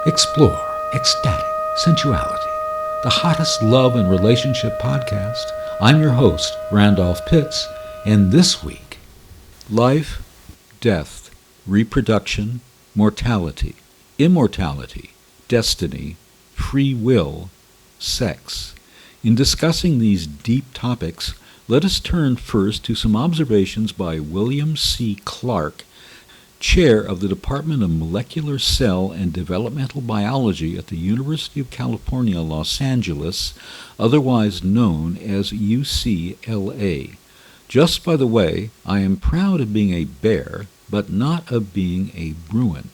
Explore Ecstatic Sensuality, the hottest love and relationship podcast. I'm your host, Randolph Pitts, and this week, life, death, reproduction, mortality, immortality, destiny, free will, sex. In discussing these deep topics, let us turn first to some observations by William C. Clark, Chair of the Department of Molecular Cell and Developmental Biology at the University of California, Los Angeles, otherwise known as UCLA. Just by the way, I am proud of being a bear, but not of being a Bruin.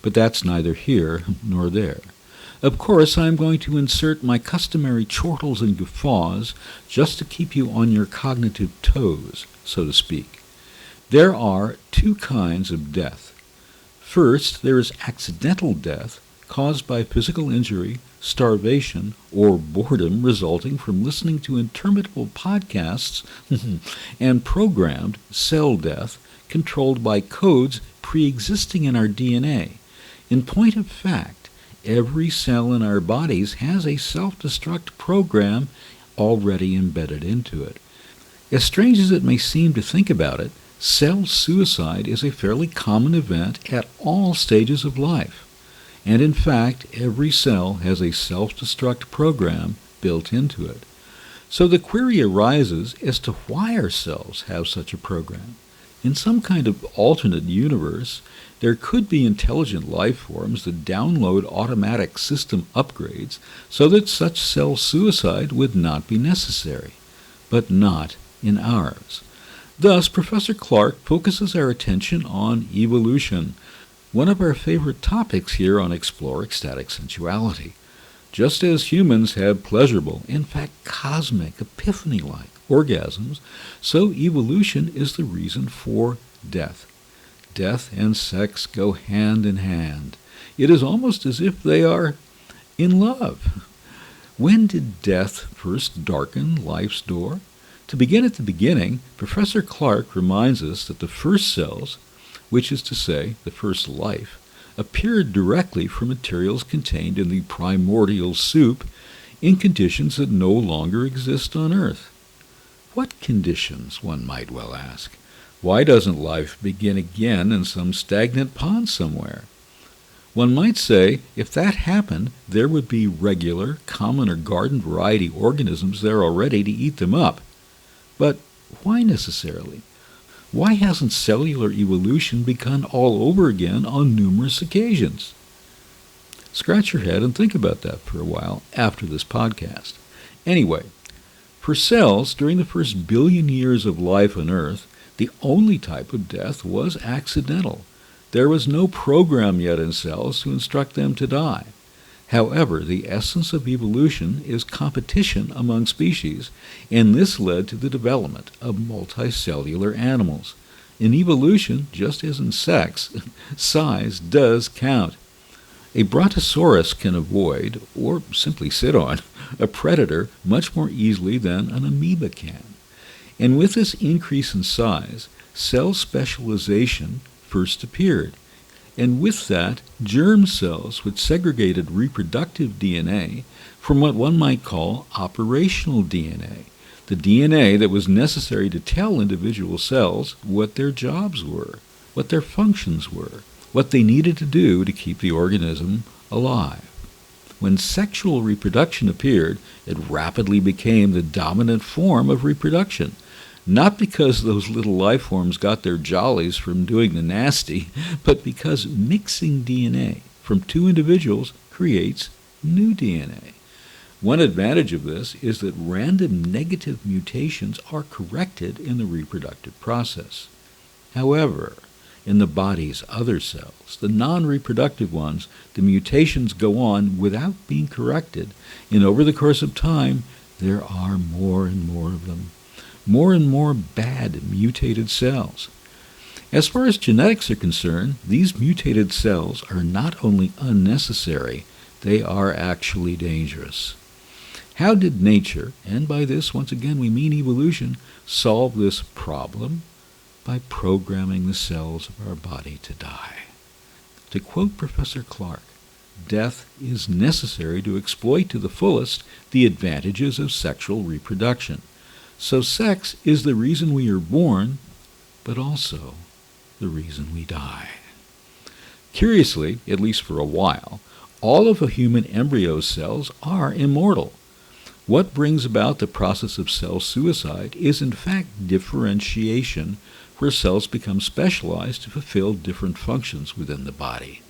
But that's neither here nor there. Of course, I am going to insert my customary chortles and guffaws just to keep you on your cognitive toes, so to speak. There are two kinds of death. First, there is accidental death caused by physical injury, starvation, or boredom resulting from listening to interminable podcasts and programmed cell death controlled by codes pre-existing in our DNA. In point of fact, every cell in our bodies has a self-destruct program already embedded into it. As strange as it may seem to think about it, cell suicide is a fairly common event at all stages of life. And in fact, every cell has a self-destruct program built into it. So the query arises as to why our cells have such a program. In some kind of alternate universe, there could be intelligent life forms that download automatic system upgrades so that such cell suicide would not be necessary, but not in ours. Thus, Professor Clark focuses our attention on evolution, one of our favorite topics here on Explore Ecstatic Sensuality. Just as humans have pleasurable, in fact cosmic, epiphany-like orgasms, so evolution is the reason for death. Death and sex go hand in hand. It is almost as if they are in love. When did death first darken life's door? To begin at the beginning, Professor Clark reminds us that the first cells, which is to say, the first life, appeared directly from materials contained in the primordial soup in conditions that no longer exist on Earth. What conditions, one might well ask? Why doesn't life begin again in some stagnant pond somewhere? One might say, if that happened, there would be regular, common or garden variety organisms there already to eat them up. But why necessarily? Why hasn't cellular evolution begun all over again on numerous occasions? Scratch your head and think about that for a while after this podcast. Anyway, for cells, during the first billion years of life on Earth, the only type of death was accidental. There was no program yet in cells to instruct them to die. However, the essence of evolution is competition among species, and this led to the development of multicellular animals. In evolution, just as in sex, size does count. A brontosaurus can avoid, or simply sit on, a predator much more easily than an amoeba can. And with this increase in size, cell specialization first appeared. And with that, germ cells which segregated reproductive DNA from what one might call operational DNA, the DNA that was necessary to tell individual cells what their jobs were, what their functions were, what they needed to do to keep the organism alive. When sexual reproduction appeared, it rapidly became the dominant form of reproduction. Not because those little life forms got their jollies from doing the nasty, but because mixing DNA from two individuals creates new DNA. One advantage of this is that random negative mutations are corrected in the reproductive process. However, in the body's other cells, the non-reproductive ones, the mutations go on without being corrected, and over the course of time, there are more and more of them. More and more bad mutated cells. As far as genetics are concerned, these mutated cells are not only unnecessary, they are actually dangerous. How did nature, and by this once again we mean evolution, solve this problem? By programming the cells of our body to die. To quote Professor Clark, death is necessary to exploit to the fullest the advantages of sexual reproduction. So sex is the reason we are born, but also the reason we die. Curiously, at least for a while, all of a human embryo's cells are immortal. What brings about the process of cell suicide is in fact differentiation, where cells become specialized to fulfill different functions within the body.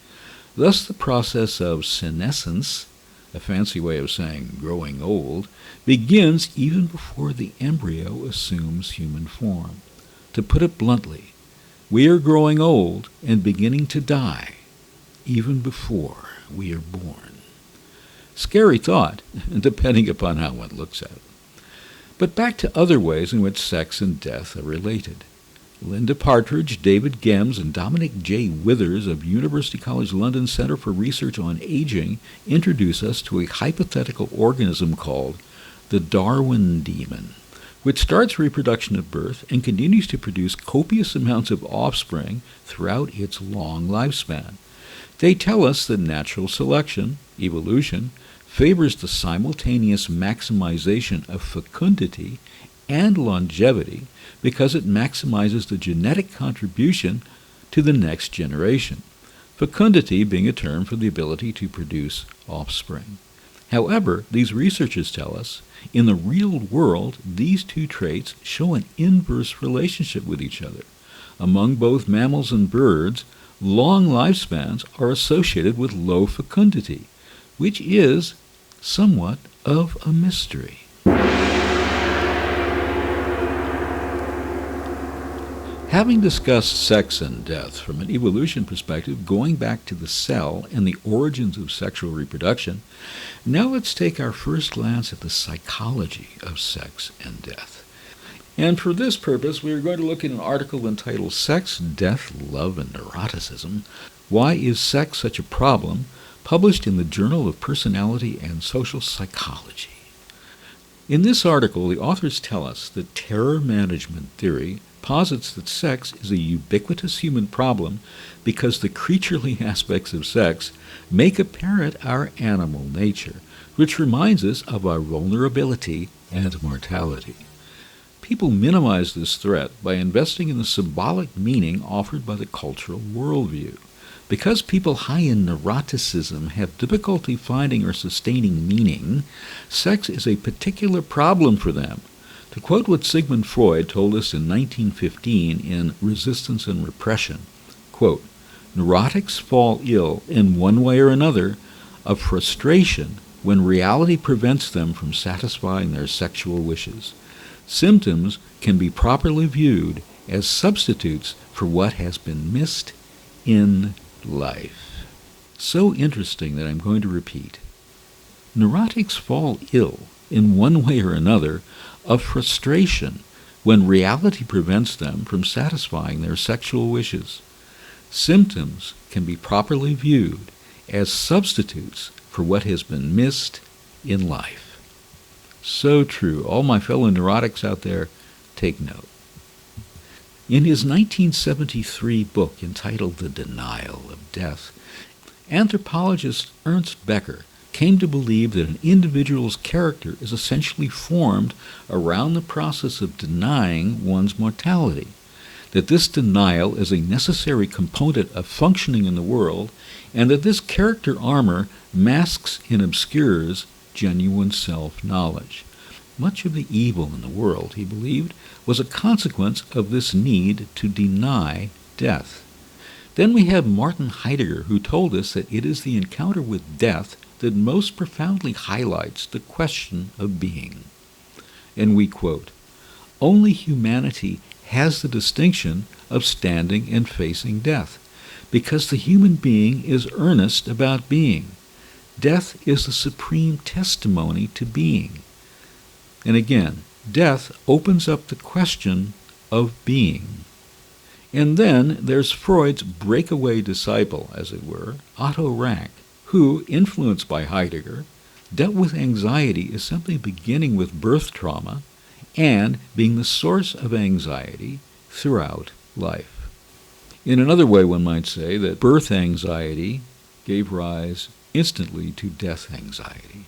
Thus the process of senescence, a fancy way of saying growing old, begins even before the embryo assumes human form. To put it bluntly, we are growing old and beginning to die even before we are born. Scary thought, depending upon how one looks at it. But back to other ways in which sex and death are related. Linda Partridge, David Gems, and Dominic J. Withers of University College London Center for Research on Aging introduce us to a hypothetical organism called the Darwin demon, which starts reproduction at birth and continues to produce copious amounts of offspring throughout its long lifespan. They tell us that natural selection, evolution, favors the simultaneous maximization of fecundity and longevity because it maximizes the genetic contribution to the next generation, fecundity being a term for the ability to produce offspring. However, these researchers tell us, in the real world, these two traits show an inverse relationship with each other. Among both mammals and birds, long lifespans are associated with low fecundity, which is somewhat of a mystery. Having discussed sex and death from an evolution perspective, going back to the cell and the origins of sexual reproduction, now let's take our first glance at the psychology of sex and death. And for this purpose, we are going to look at an article entitled Sex, Death, Love, and Neuroticism, Why is Sex Such a Problem?, published in the Journal of Personality and Social Psychology. In this article, the authors tell us that terror management theory posits that sex is a ubiquitous human problem because the creaturely aspects of sex make apparent our animal nature, which reminds us of our vulnerability and mortality. People minimize this threat by investing in the symbolic meaning offered by the cultural worldview. Because people high in neuroticism have difficulty finding or sustaining meaning, sex is a particular problem for them. To quote what Sigmund Freud told us in 1915 in Resistance and Repression, quote, neurotics fall ill in one way or another of frustration when reality prevents them from satisfying their sexual wishes. Symptoms can be properly viewed as substitutes for what has been missed in life. So interesting that I'm going to repeat. Neurotics fall ill in one way or another of frustration when reality prevents them from satisfying their sexual wishes. Symptoms can be properly viewed as substitutes for what has been missed in life. So true. All my fellow neurotics out there, take note. In his 1973 book entitled The Denial of Death, anthropologist Ernst Becker came to believe that an individual's character is essentially formed around the process of denying one's mortality, that this denial is a necessary component of functioning in the world, and that this character armor masks and obscures genuine self-knowledge. Much of the evil in the world, he believed, was a consequence of this need to deny death. Then we have Martin Heidegger, who told us that it is the encounter with death that most profoundly highlights the question of being. And we quote, "Only humanity has the distinction of standing and facing death, because the human being is earnest about being. Death is the supreme testimony to being." And again, death opens up the question of being. And then there's Freud's breakaway disciple, as it were, Otto Rank, who, influenced by Heidegger, dealt with anxiety as simply beginning with birth trauma and being the source of anxiety throughout life. In another way, one might say that birth anxiety gave rise instantly to death anxiety.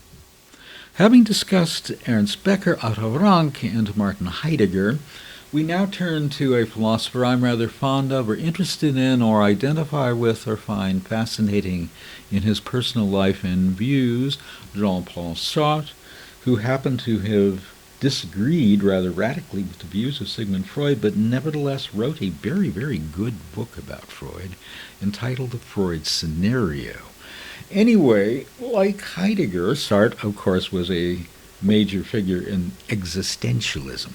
Having discussed Ernst Becker, Otto Rank, and Martin Heidegger, we now turn to a philosopher I'm rather fond of or interested in or identify with or find fascinating in his personal life and views, Jean-Paul Sartre, who happened to have disagreed rather radically with the views of Sigmund Freud, but nevertheless wrote a very, very good book about Freud entitled The Freud Scenario. Anyway, like Heidegger, Sartre, of course, was a major figure in existentialism.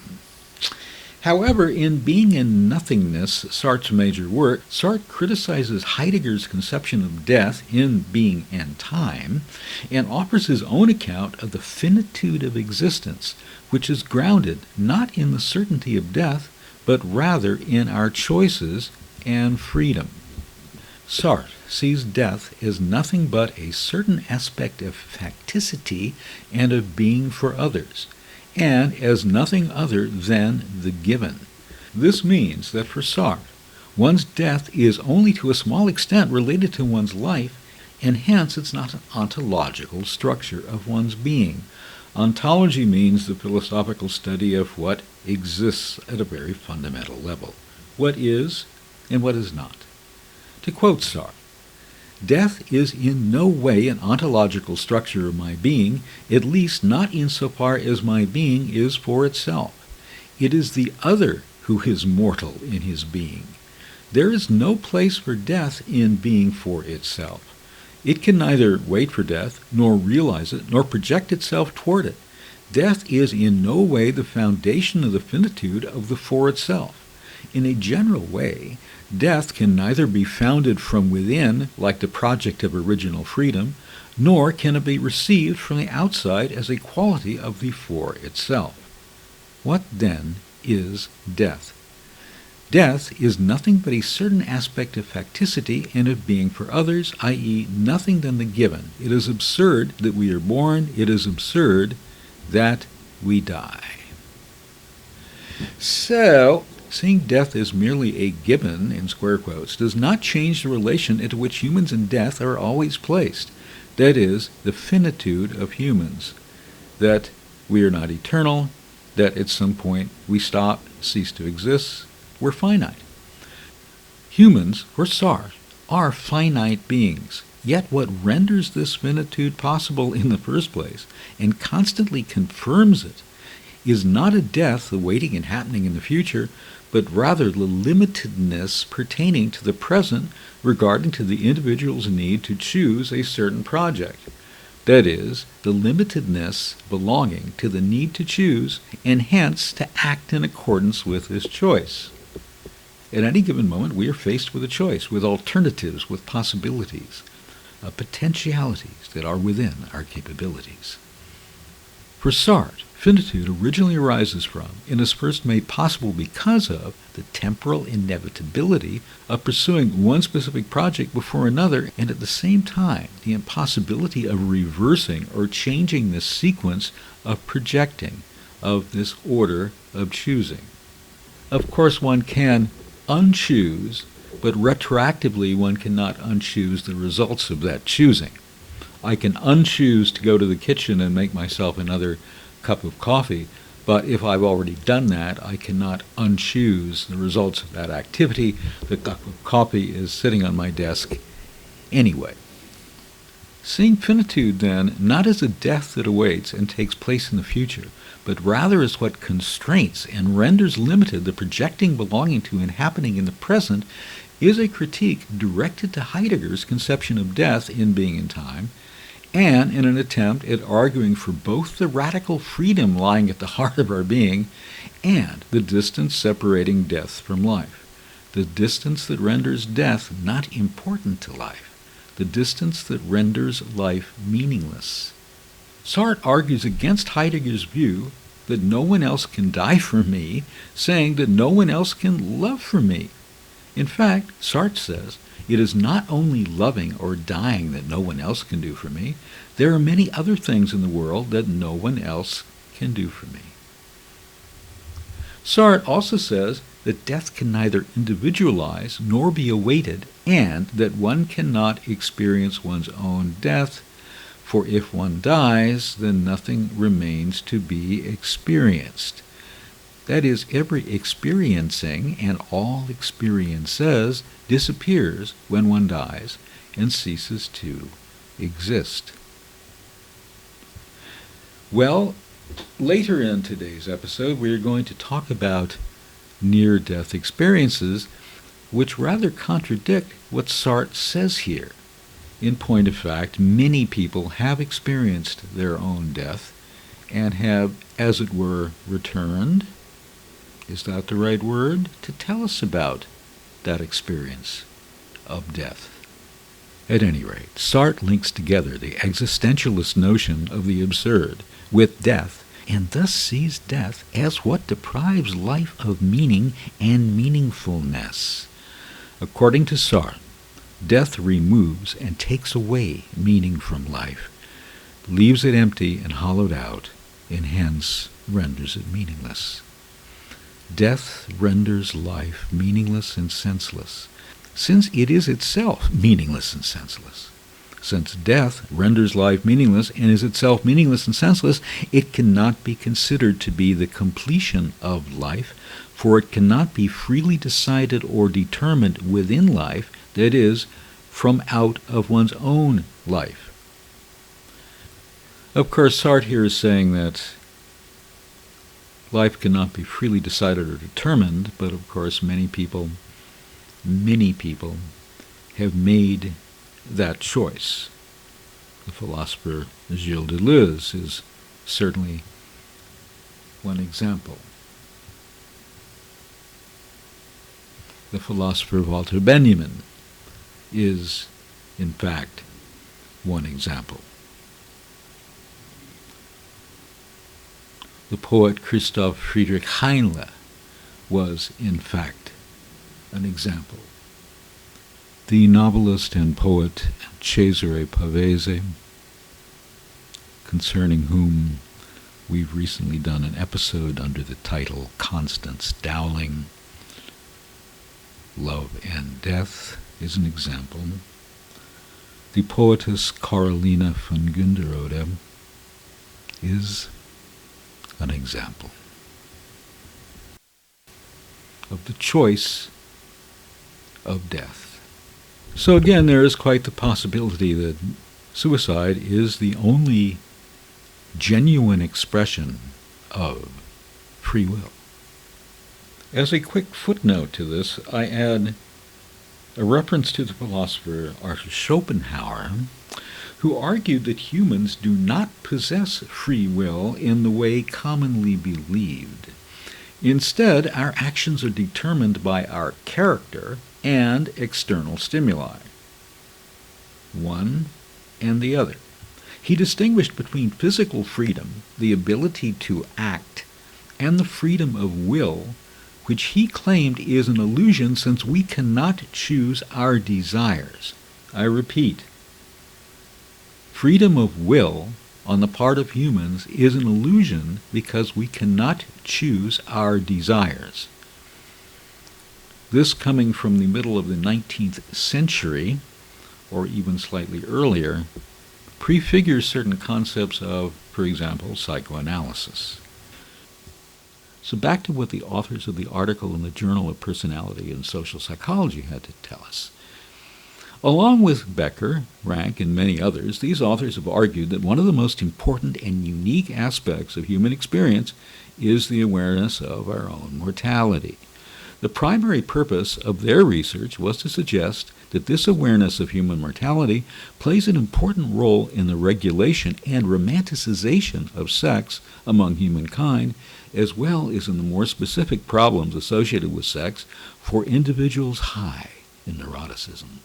However, in Being and Nothingness, Sartre's major work, Sartre criticizes Heidegger's conception of death in Being and Time and offers his own account of the finitude of existence, which is grounded not in the certainty of death, but rather in our choices and freedom. Sartre sees death as nothing but a certain aspect of facticity and of being for others, and as nothing other than the given. This means that for Sartre, one's death is only to a small extent related to one's life, and hence it's not an ontological structure of one's being. Ontology means the philosophical study of what exists at a very fundamental level, what is and what is not. To quote Sartre, "Death is in no way an ontological structure of my being, at least not insofar as my being is for itself. It is the other who is mortal in his being. There is no place for death in being for itself. It can neither wait for death, nor realize it, nor project itself toward it. Death is in no way the foundation of the finitude of the for itself. In a general way, death can neither be founded from within, like the project of original freedom, nor can it be received from the outside as a quality of the for itself. What then is death? Death is nothing but a certain aspect of facticity and of being for others, i.e., nothing than the given. It is absurd that we are born. It is absurd that we die." So, seeing death as merely a given, in square quotes, does not change the relation into which humans and death are always placed. That is, the finitude of humans. That we are not eternal, that at some point we stop, cease to exist, we're finite. Humans, for Sartre, are finite beings. Yet what renders this finitude possible in the first place, and constantly confirms it, is not a death awaiting and happening in the future, but rather the limitedness pertaining to the present regarding to the individual's need to choose a certain project. That is, the limitedness belonging to the need to choose, and hence to act in accordance with this choice. At any given moment, we are faced with a choice, with alternatives, with possibilities, potentialities that are within our capabilities. For Sartre, finitude originally arises from, and is first made possible because of, the temporal inevitability of pursuing one specific project before another, and at the same time, the impossibility of reversing or changing this sequence of projecting, of this order of choosing. Of course, one can unchoose, but retroactively one cannot unchoose the results of that choosing. I can unchoose to go to the kitchen and make myself another cup of coffee, but if I've already done that, I cannot unchoose the results of that activity. The cup of coffee is sitting on my desk anyway. Seeing finitude, then, not as a death that awaits and takes place in the future, but rather as what constraints and renders limited the projecting belonging to and happening in the present, is a critique directed to Heidegger's conception of death in Being and Time, and in an attempt at arguing for both the radical freedom lying at the heart of our being and the distance separating death from life, the distance that renders death not important to life, the distance that renders life meaningless. Sartre argues against Heidegger's view that no one else can die for me, saying that no one else can love for me. In fact, Sartre says, it is not only loving or dying that no one else can do for me. There are many other things in the world that no one else can do for me. Sartre also says that death can neither individualize nor be awaited, and that one cannot experience one's own death, for if one dies, then nothing remains to be experienced. That is, every experiencing and all experiences disappears when one dies and ceases to exist. Well, later in today's episode, we are going to talk about near-death experiences, which rather contradict what Sartre says here. In point of fact, many people have experienced their own death and have, as it were, returned, is that the right word, to tell us about that experience of death. At any rate, Sartre links together the existentialist notion of the absurd with death, and thus sees death as what deprives life of meaning and meaningfulness. According to Sartre, death removes and takes away meaning from life, leaves it empty and hollowed out, and hence renders it meaningless. Death renders life meaningless and senseless, since it is itself meaningless and senseless. Since death renders life meaningless and is itself meaningless and senseless, it cannot be considered to be the completion of life, for it cannot be freely decided or determined within life, that is, from out of one's own life. Of course, Sartre here is saying that life cannot be freely decided or determined, but of course many people have made that choice. The philosopher Gilles Deleuze is certainly one example. The philosopher Walter Benjamin is, in fact, one example. The poet Christoph Friedrich Heinle was, in fact, an example. The novelist and poet Cesare Pavese, concerning whom we've recently done an episode under the title Constance Dowling, Love and Death, is an example. The poetess Carolina von Gunderode is an example of the choice of death. So again, there is quite the possibility that suicide is the only genuine expression of free will. As a quick footnote to this, I add a reference to the philosopher Arthur Schopenhauer, who argued that humans do not possess free will in the way commonly believed. Instead, our actions are determined by our character and external stimuli, one and the other. He distinguished between physical freedom, the ability to act, and the freedom of will, which he claimed is an illusion since we cannot choose our desires. I repeat, freedom of will on the part of humans is an illusion because we cannot choose our desires. This, coming from the middle of the 19th century, or even slightly earlier, prefigures certain concepts of, for example, psychoanalysis. So back to what the authors of the article in the Journal of Personality and Social Psychology had to tell us. Along with Becker, Rank, and many others, these authors have argued that one of the most important and unique aspects of human experience is the awareness of our own mortality. The primary purpose of their research was to suggest that this awareness of human mortality plays an important role in the regulation and romanticization of sex among humankind, as well as in the more specific problems associated with sex for individuals high in neuroticism.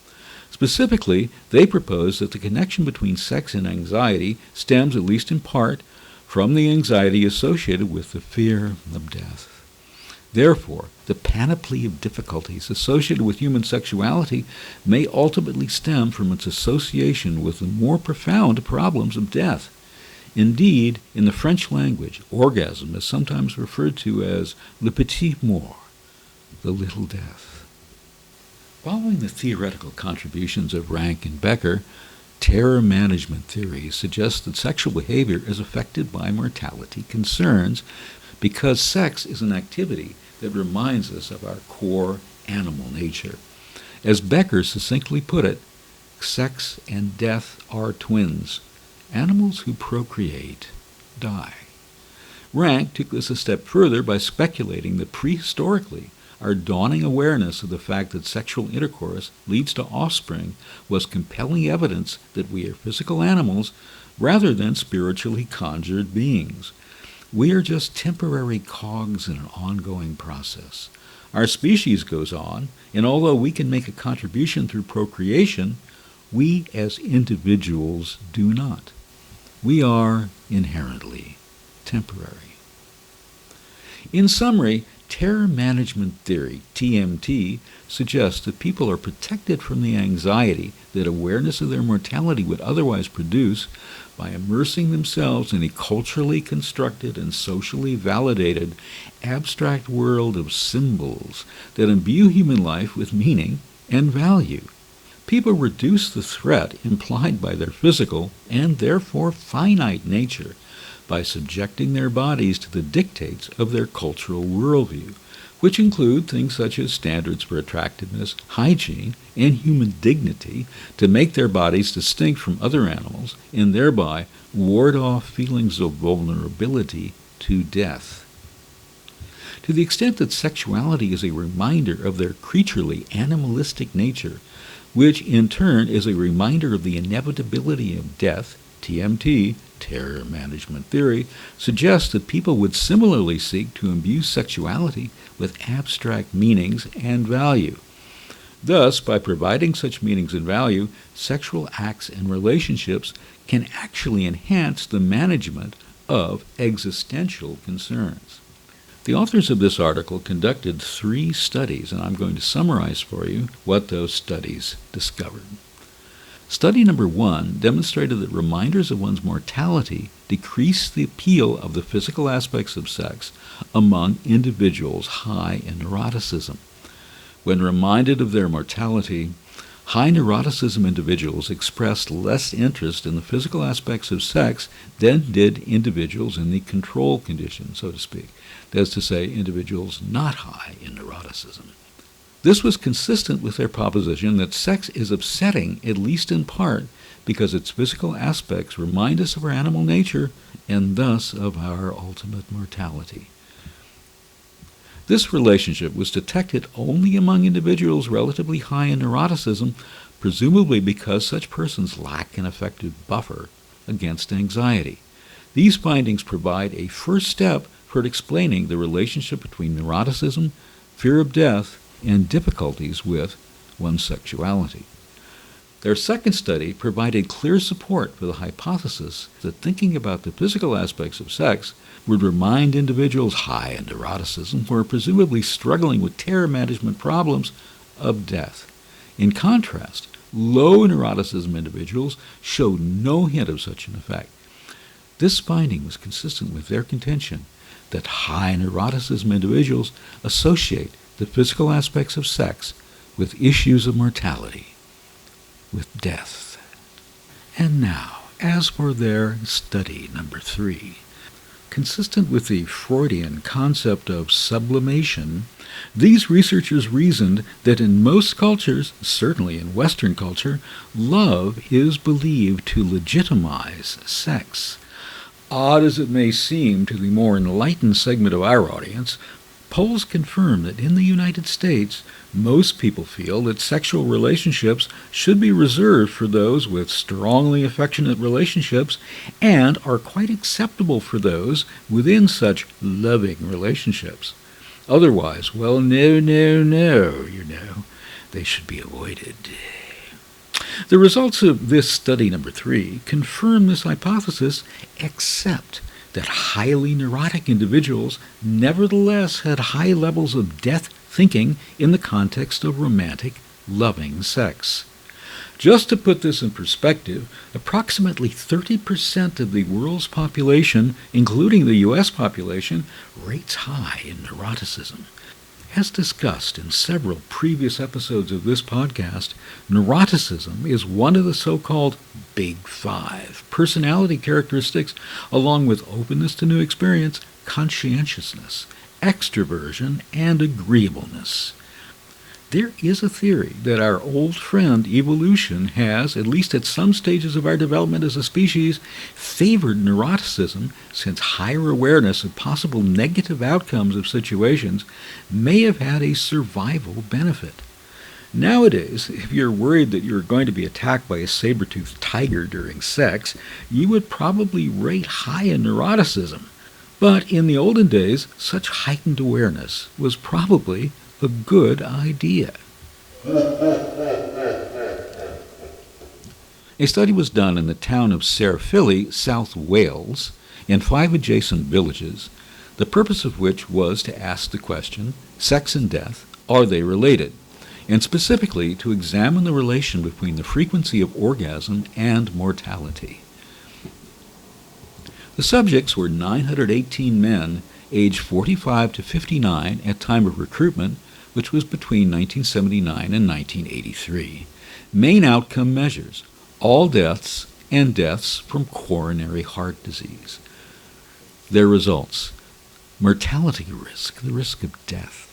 Specifically, they propose that the connection between sex and anxiety stems, at least in part, from the anxiety associated with the fear of death. Therefore, the panoply of difficulties associated with human sexuality may ultimately stem from its association with the more profound problems of death. Indeed, in the French language, orgasm is sometimes referred to as le petit mort, the little death. Following the theoretical contributions of Rank and Becker, terror management theory suggests that sexual behavior is affected by mortality concerns because sex is an activity that reminds us of our core animal nature. As Becker succinctly put it, sex and death are twins. Animals who procreate die. Rank took this a step further by speculating that prehistorically, our dawning awareness of the fact that sexual intercourse leads to offspring was compelling evidence that we are physical animals rather than spiritually conjured beings. We are just temporary cogs in an ongoing process. Our species goes on, and although we can make a contribution through procreation, we as individuals do not. We are inherently temporary. In summary, terror management theory, TMT, suggests that people are protected from the anxiety that awareness of their mortality would otherwise produce by immersing themselves in a culturally constructed and socially validated abstract world of symbols that imbue human life with meaning and value. People reduce the threat implied by their physical and therefore finite nature by subjecting their bodies to the dictates of their cultural worldview, which include things such as standards for attractiveness, hygiene, and human dignity to make their bodies distinct from other animals and thereby ward off feelings of vulnerability to death. To the extent that sexuality is a reminder of their creaturely animalistic nature, which in turn is a reminder of the inevitability of death, TMT, terror management theory, suggests that people would similarly seek to imbue sexuality with abstract meanings and value. Thus, by providing such meanings and value, sexual acts and relationships can actually enhance the management of existential concerns. The authors of this article conducted 3 studies, and I'm going to summarize for you what those studies discovered. Study number 1 demonstrated that reminders of one's mortality decrease the appeal of the physical aspects of sex among individuals high in neuroticism. When reminded of their mortality, high neuroticism individuals expressed less interest in the physical aspects of sex than did individuals in the control condition, so to speak. That is to say, individuals not high in neuroticism. This was consistent with their proposition that sex is upsetting, at least in part, because its physical aspects remind us of our animal nature and thus of our ultimate mortality. This relationship was detected only among individuals relatively high in neuroticism, presumably because such persons lack an effective buffer against anxiety. These findings provide a first step toward explaining the relationship between neuroticism, fear of death, and difficulties with one's sexuality. Their second study provided clear support for the hypothesis that thinking about the physical aspects of sex would remind individuals high in neuroticism who are presumably struggling with terror management problems of death. In contrast, low neuroticism individuals showed no hint of such an effect. This finding was consistent with their contention that high neuroticism individuals associate the physical aspects of sex with issues of mortality, with death. And now, as for their study number 3, consistent with the Freudian concept of sublimation, these researchers reasoned that in most cultures, certainly in Western culture, love is believed to legitimize sex. Odd as it may seem to the more enlightened segment of our audience, polls confirm that in the United States, most people feel that sexual relationships should be reserved for those with strongly affectionate relationships and are quite acceptable for those within such loving relationships. Otherwise, well, no, they should be avoided. The results of this study number 3 confirm this hypothesis, except that highly neurotic individuals nevertheless had high levels of death thinking in the context of romantic, loving sex. Just to put this in perspective, approximately 30% of the world's population, including the U.S. population, rates high in neuroticism. As discussed in several previous episodes of this podcast, neuroticism is one of the so-called Big Five personality characteristics, along with openness to new experience, conscientiousness, extroversion, and agreeableness. There is a theory that our old friend evolution has, at least at some stages of our development as a species, favored neuroticism, since higher awareness of possible negative outcomes of situations may have had a survival benefit. Nowadays, if you're worried that you're going to be attacked by a saber-toothed tiger during sex, you would probably rate high in neuroticism. But in the olden days, such heightened awareness was probably a good idea. A study was done in the town of Caerphilly, South Wales, and 5 adjacent villages, the purpose of which was to ask the question, sex and death, are they related? And specifically to examine the relation between the frequency of orgasm and mortality. The subjects were 918 men, aged 45 to 59 at time of recruitment, which was between 1979 and 1983. Main outcome measures: all deaths and deaths from coronary heart disease. Their results: mortality risk, the risk of death,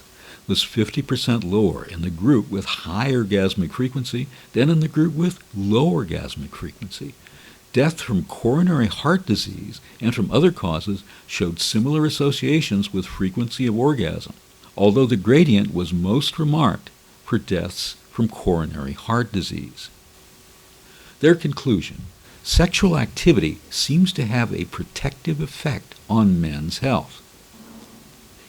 was 50% lower in the group with high orgasmic frequency than in the group with low orgasmic frequency. Death from coronary heart disease and from other causes showed similar associations with frequency of orgasm, although the gradient was most remarked for deaths from coronary heart disease. Their conclusion: sexual activity seems to have a protective effect on men's health.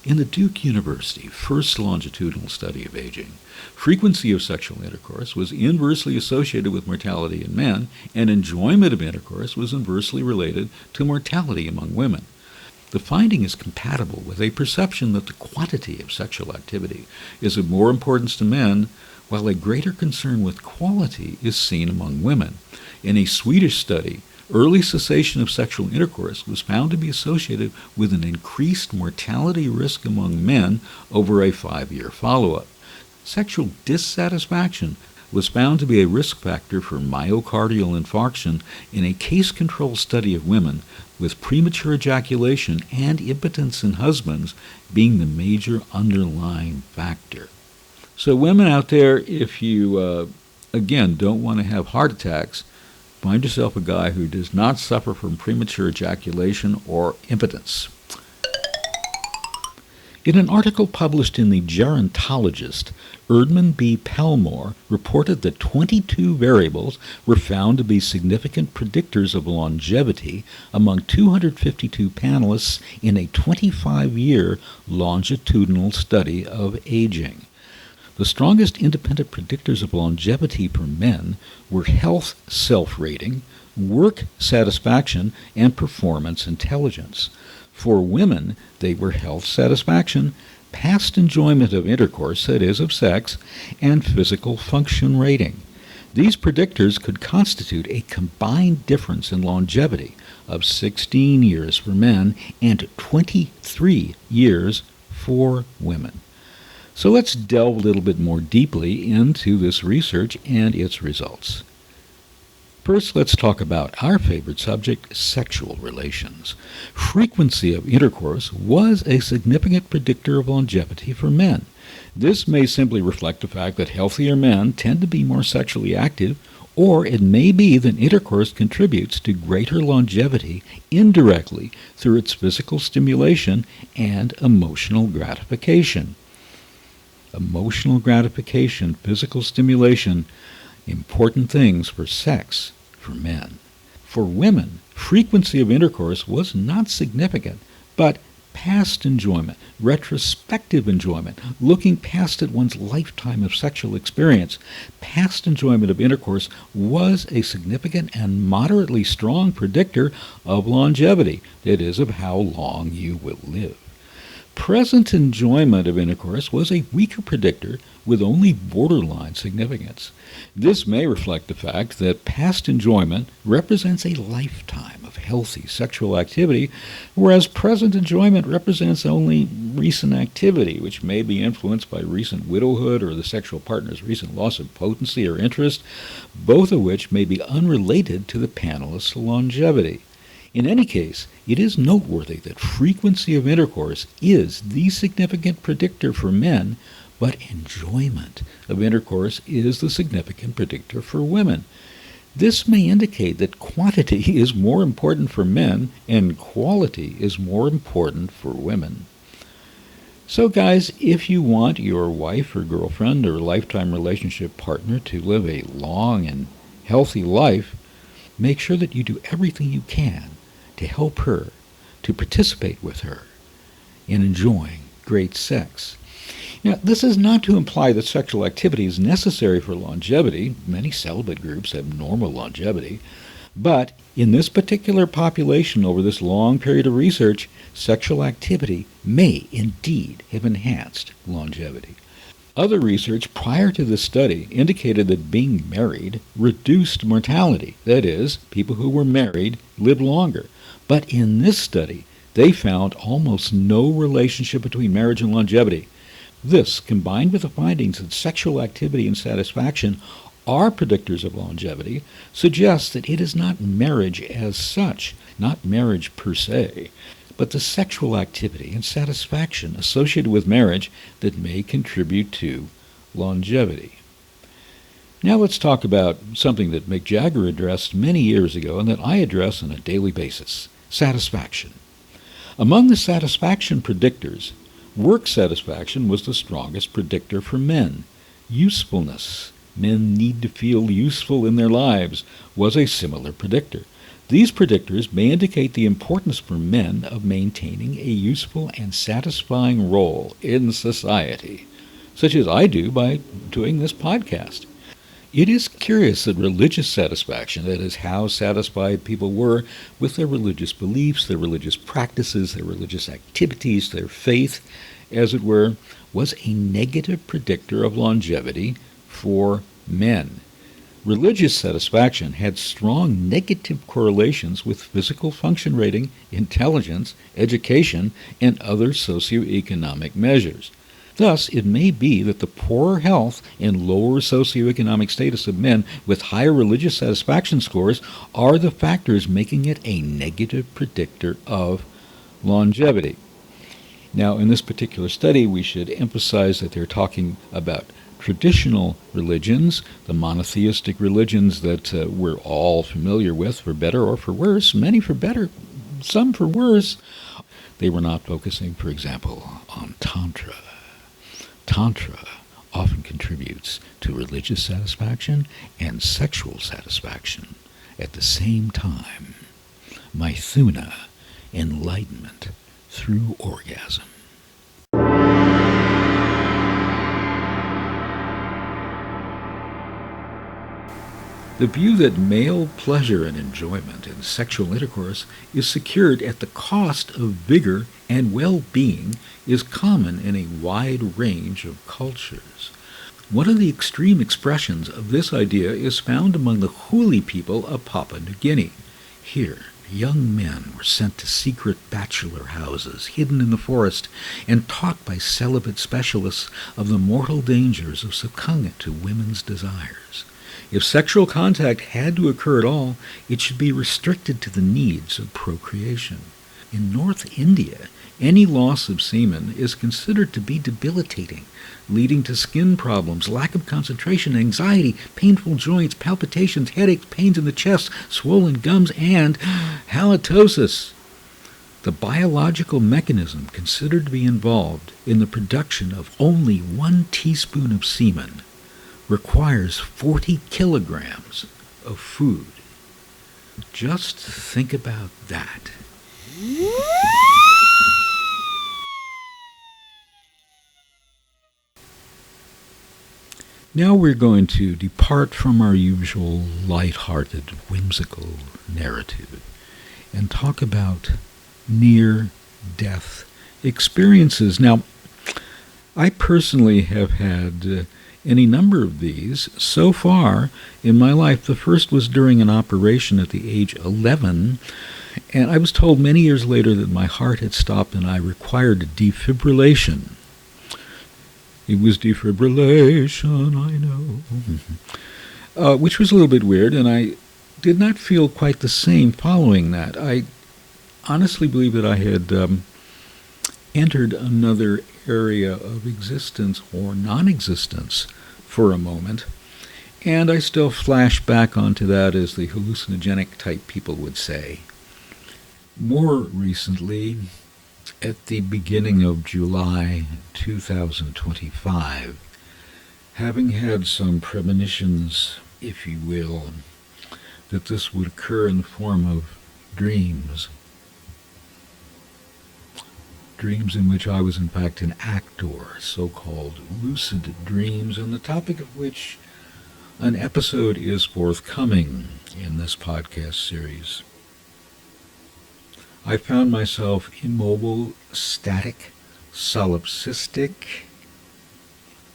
In the Duke University first longitudinal study of aging, frequency of sexual intercourse was inversely associated with mortality in men, and enjoyment of intercourse was inversely related to mortality among women. The finding is compatible with a perception that the quantity of sexual activity is of more importance to men, while a greater concern with quality is seen among women. In a Swedish study, early cessation of sexual intercourse was found to be associated with an increased mortality risk among men over a 5-year follow-up. Sexual dissatisfaction was found to be a risk factor for myocardial infarction in a case-control study of women, with premature ejaculation and impotence in husbands being the major underlying factor. So women out there, if you, again, don't want to have heart attacks, find yourself a guy who does not suffer from premature ejaculation or impotence. In an article published in the Gerontologist, Erdman B. Pelmore reported that 22 variables were found to be significant predictors of longevity among 252 panelists in a 25-year longitudinal study of aging. The strongest independent predictors of longevity for men were health self-rating, work satisfaction, and performance intelligence. For women, they were health satisfaction, past enjoyment of intercourse, that is, of sex, and physical function rating. These predictors could constitute a combined difference in longevity of 16 years for men and 23 years for women. So let's delve a little bit more deeply into this research and its results. First, let's talk about our favorite subject, sexual relations. Frequency of intercourse was a significant predictor of longevity for men. This may simply reflect the fact that healthier men tend to be more sexually active, or it may be that intercourse contributes to greater longevity indirectly through its physical stimulation and emotional gratification. Emotional gratification, physical stimulation, important things for sex for men. For women, frequency of intercourse was not significant, but past enjoyment, retrospective enjoyment, looking past at one's lifetime of sexual experience, past enjoyment of intercourse was a significant and moderately strong predictor of longevity, that is, of how long you will live. Present enjoyment of intercourse was a weaker predictor with only borderline significance. This may reflect the fact that past enjoyment represents a lifetime of healthy sexual activity, whereas present enjoyment represents only recent activity, which may be influenced by recent widowhood or the sexual partner's recent loss of potency or interest, both of which may be unrelated to the panelist's longevity. In any case, it is noteworthy that frequency of intercourse is the significant predictor for men, but enjoyment of intercourse is the significant predictor for women. This may indicate that quantity is more important for men and quality is more important for women. So guys, if you want your wife or girlfriend or lifetime relationship partner to live a long and healthy life, make sure that you do everything you can to help her, to participate with her in enjoying great sex. Now, this is not to imply that sexual activity is necessary for longevity. Many celibate groups have normal longevity. But in this particular population over this long period of research, sexual activity may indeed have enhanced longevity. Other research prior to this study indicated that being married reduced mortality. That is, people who were married lived longer. But in this study, they found almost no relationship between marriage and longevity. This, combined with the findings that sexual activity and satisfaction are predictors of longevity, suggests that it is not marriage as such, not marriage per se, but the sexual activity and satisfaction associated with marriage that may contribute to longevity. Now let's talk about something that Mick Jagger addressed many years ago and that I address on a daily basis: satisfaction. Among the satisfaction predictors, work satisfaction was the strongest predictor for men. Usefulness, men need to feel useful in their lives, was a similar predictor. These predictors may indicate the importance for men of maintaining a useful and satisfying role in society, such as I do by doing this podcast. It is curious that religious satisfaction, that is, how satisfied people were with their religious beliefs, their religious practices, their religious activities, their faith, as it were, was a negative predictor of longevity for men. Religious satisfaction had strong negative correlations with physical function rating, intelligence, education, and other socioeconomic measures. Thus, it may be that the poorer health and lower socioeconomic status of men with higher religious satisfaction scores are the factors making it a negative predictor of longevity. Now, in this particular study, we should emphasize that they're talking about traditional religions, the monotheistic religions that we're all familiar with, for better or for worse, many for better, some for worse. They were not focusing, for example, on Tantra. Tantra often contributes to religious satisfaction and sexual satisfaction at the same time. Maithuna, enlightenment through orgasm. The view that male pleasure and enjoyment in sexual intercourse is secured at the cost of vigor and well-being is common in a wide range of cultures. One of the extreme expressions of this idea is found among the Huli people of Papua New Guinea. Here, young men were sent to secret bachelor houses hidden in the forest and taught by celibate specialists of the mortal dangers of succumbing to women's desires. If sexual contact had to occur at all, it should be restricted to the needs of procreation. In North India, any loss of semen is considered to be debilitating, leading to skin problems, lack of concentration, anxiety, painful joints, palpitations, headaches, pains in the chest, swollen gums, and halitosis. The biological mechanism considered to be involved in the production of only 1 teaspoon of semen requires 40 kilograms of food. Just think about that. Now we're going to depart from our usual light-hearted, whimsical narrative and talk about near-death experiences. Now, I personally have had any number of these so far in my life. The first was during an operation at the age 11, and I was told many years later that my heart had stopped and I required defibrillation. It was defibrillation, I know. Which was a little bit weird, and I did not feel quite the same following that. I honestly believe that I had entered another area of existence or non-existence for a moment, and I still flash back onto that, as the hallucinogenic type people would say. More recently, at the beginning of July 2025, having had some premonitions, if you will, that this would occur in the form of dreams. Dreams in which I was in fact an actor, so-called lucid dreams, on the topic of which an episode is forthcoming in this podcast series. I found myself immobile, static, solipsistic,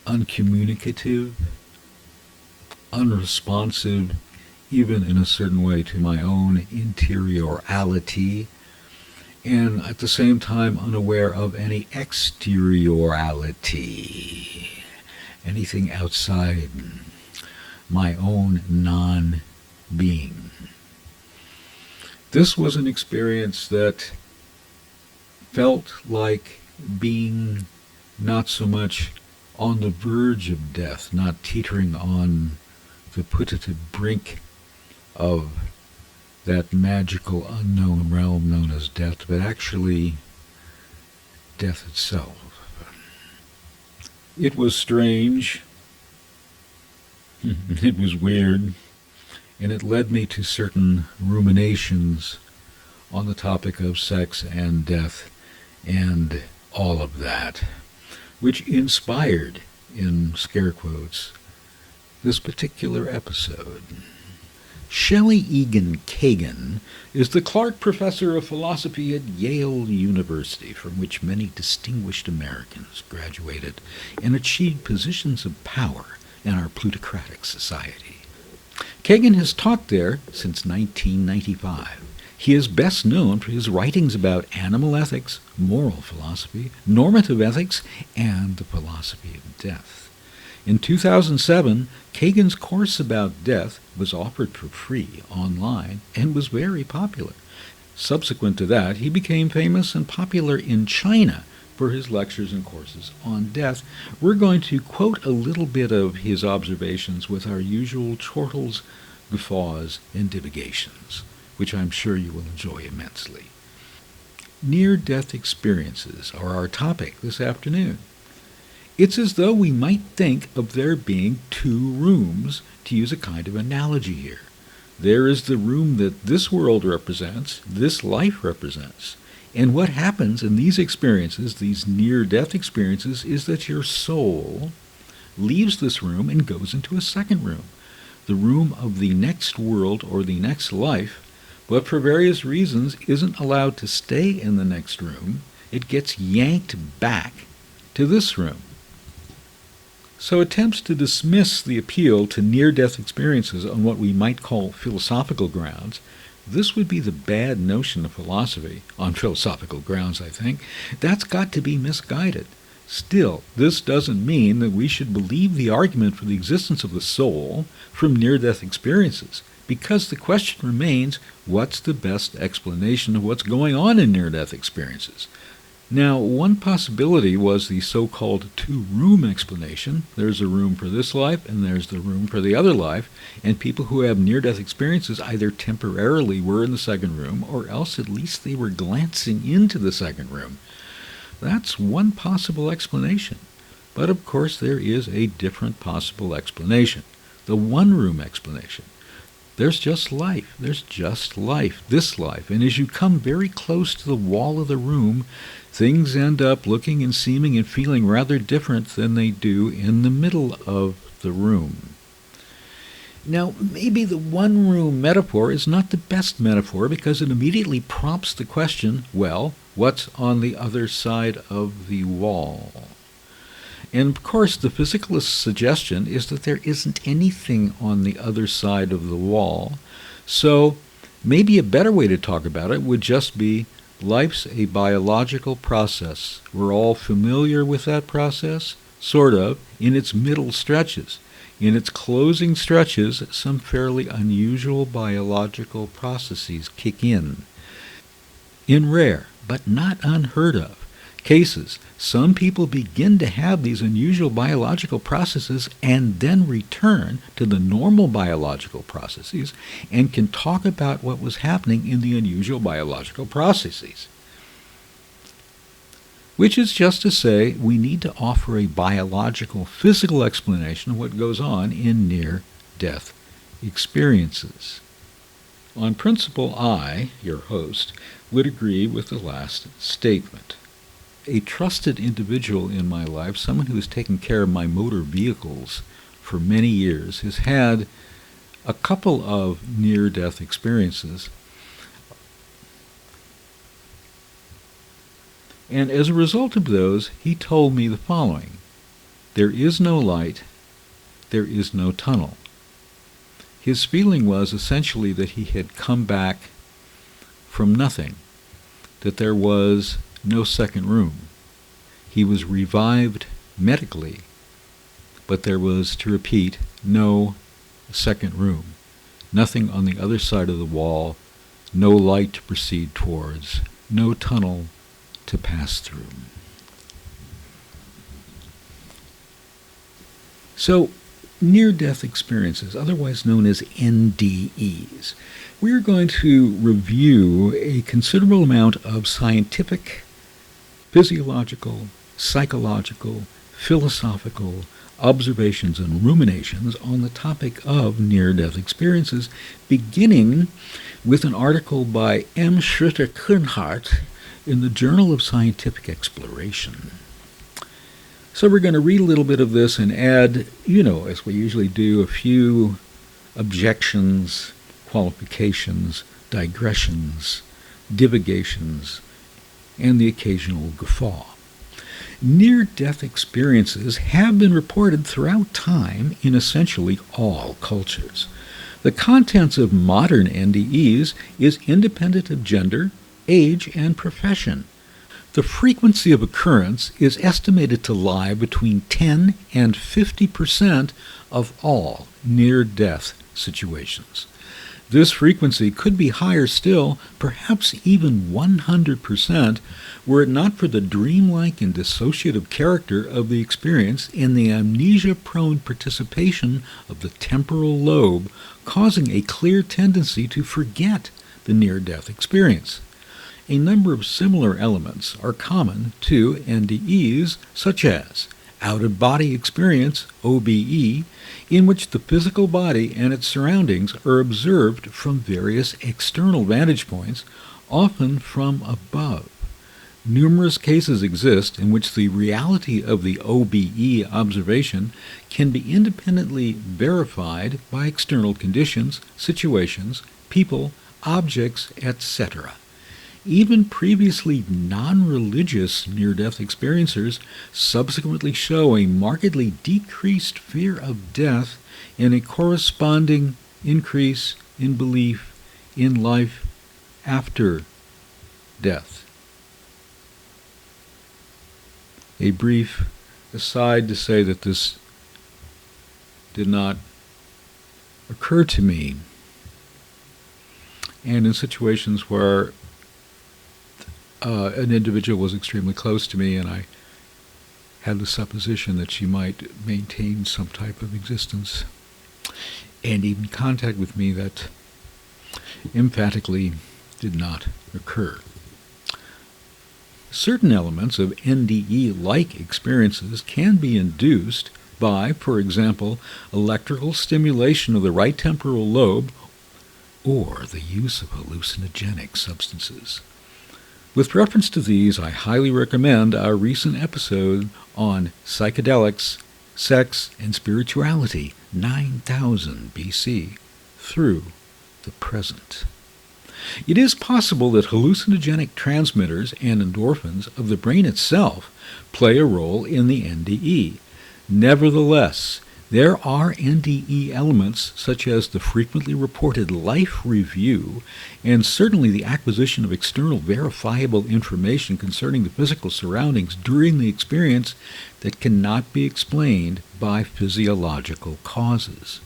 uncommunicative, unresponsive, even in a certain way to my own interiorality, and at the same time unaware of any exteriorality, anything outside my own non-being. This was an experience that felt like being not so much on the verge of death, not teetering on the putative brink of that magical unknown realm known as death, but actually death itself. It was strange, it was weird, and it led me to certain ruminations on the topic of sex and death and all of that, which inspired, in scare quotes, this particular episode. Shelley Egan Kagan is the Clark Professor of Philosophy at Yale University, from which many distinguished Americans graduated and achieved positions of power in our plutocratic society. Kagan has taught there since 1995. He is best known for his writings about animal ethics, moral philosophy, normative ethics, and the philosophy of death. In 2007, Kagan's course about death was offered for free online and was very popular. Subsequent to that, he became famous and popular in China for his lectures and courses on death. We're going to quote a little bit of his observations with our usual chortles, guffaws, and divagations, which I'm sure you will enjoy immensely. Near-death experiences are our topic this afternoon. It's as though we might think of there being two rooms, to use a kind of analogy here. There is the room that this world represents, this life represents. And what happens in these experiences, these near-death experiences, is that your soul leaves this room and goes into a second room, the room of the next world or the next life, but for various reasons isn't allowed to stay in the next room. It gets yanked back to this room. So attempts to dismiss the appeal to near-death experiences on what we might call philosophical grounds, this would be the bad notion of philosophy, on philosophical grounds, I think, that's got to be misguided. Still, this doesn't mean that we should believe the argument for the existence of the soul from near-death experiences, because the question remains, what's the best explanation of what's going on in near-death experiences? Now, one possibility was the so-called two-room explanation. There's a room for this life, and there's the room for the other life, and people who have near-death experiences either temporarily were in the second room, or else at least they were glancing into the second room. That's one possible explanation. But of course there is a different possible explanation, the one-room explanation. There's just life. There's just life, this life. And as you come very close to the wall of the room, things end up looking and seeming and feeling rather different than they do in the middle of the room. Now, maybe the one-room metaphor is not the best metaphor because it immediately prompts the question, well, What's on the other side of the wall? And of course, the physicalist's suggestion is that there isn't anything on the other side of the wall. So maybe a better way to talk about it would just be life's a biological process. We're all familiar with that process, sort of, in its middle stretches. In its closing stretches, some fairly unusual biological processes kick in. In rare, but not unheard of, cases, some people begin to have these unusual biological processes and then return to the normal biological processes and can talk about what was happening in the unusual biological processes. Which is just to say, we need to offer a biological, physical explanation of what goes on in near-death experiences. On principle, I, your host, would agree with the last statement. A trusted individual in my life, someone who has taken care of my motor vehicles for many years, has had a couple of near-death experiences. And as a result of those, he told me the following: there is no light, there is no tunnel. His feeling was essentially that he had come back from nothing, that there was no second room. He was revived medically, but there was, to repeat, no second room. Nothing on the other side of the wall, no light to proceed towards, no tunnel to pass through. So, near-death experiences, otherwise known as NDEs. We're going to review a considerable amount of scientific, physiological, psychological, philosophical observations and ruminations on the topic of near-death experiences, beginning with an article by M. Schritter-Kernhardt in the Journal of Scientific Exploration. So we're going to read a little bit of this and add, as we usually do, a few objections, qualifications, digressions, divagations, and the occasional guffaw. Near-death experiences have been reported throughout time in essentially all cultures. The contents of modern NDEs is independent of gender, age, and profession. The frequency of occurrence is estimated to lie between 10 and 50% of all near-death situations. This frequency could be higher still, perhaps even 100%, were it not for the dreamlike and dissociative character of the experience and the amnesia-prone participation of the temporal lobe, causing a clear tendency to forget the near-death experience. A number of similar elements are common to NDEs, such as out-of-body experience, OBE, in which the physical body and its surroundings are observed from various external vantage points, often from above. Numerous cases exist in which the reality of the OBE observation can be independently verified by external conditions, situations, people, objects, etc. Even previously non-religious near-death experiencers subsequently show a markedly decreased fear of death and a corresponding increase in belief in life after death. A brief aside to say that this did not occur to me, and in situations where an individual was extremely close to me and I had the supposition that she might maintain some type of existence and even contact with me, that emphatically did not occur. Certain elements of NDE-like experiences can be induced by, for example, electrical stimulation of the right temporal lobe or the use of hallucinogenic substances. With reference to these, I highly recommend our recent episode on psychedelics, sex, and spirituality, 9000 BC through the present. It is possible that hallucinogenic transmitters and endorphins of the brain itself play a role in the NDE. Nevertheless, there are NDE elements such as the frequently reported life review and certainly the acquisition of external verifiable information concerning the physical surroundings during the experience that cannot be explained by physiological causes.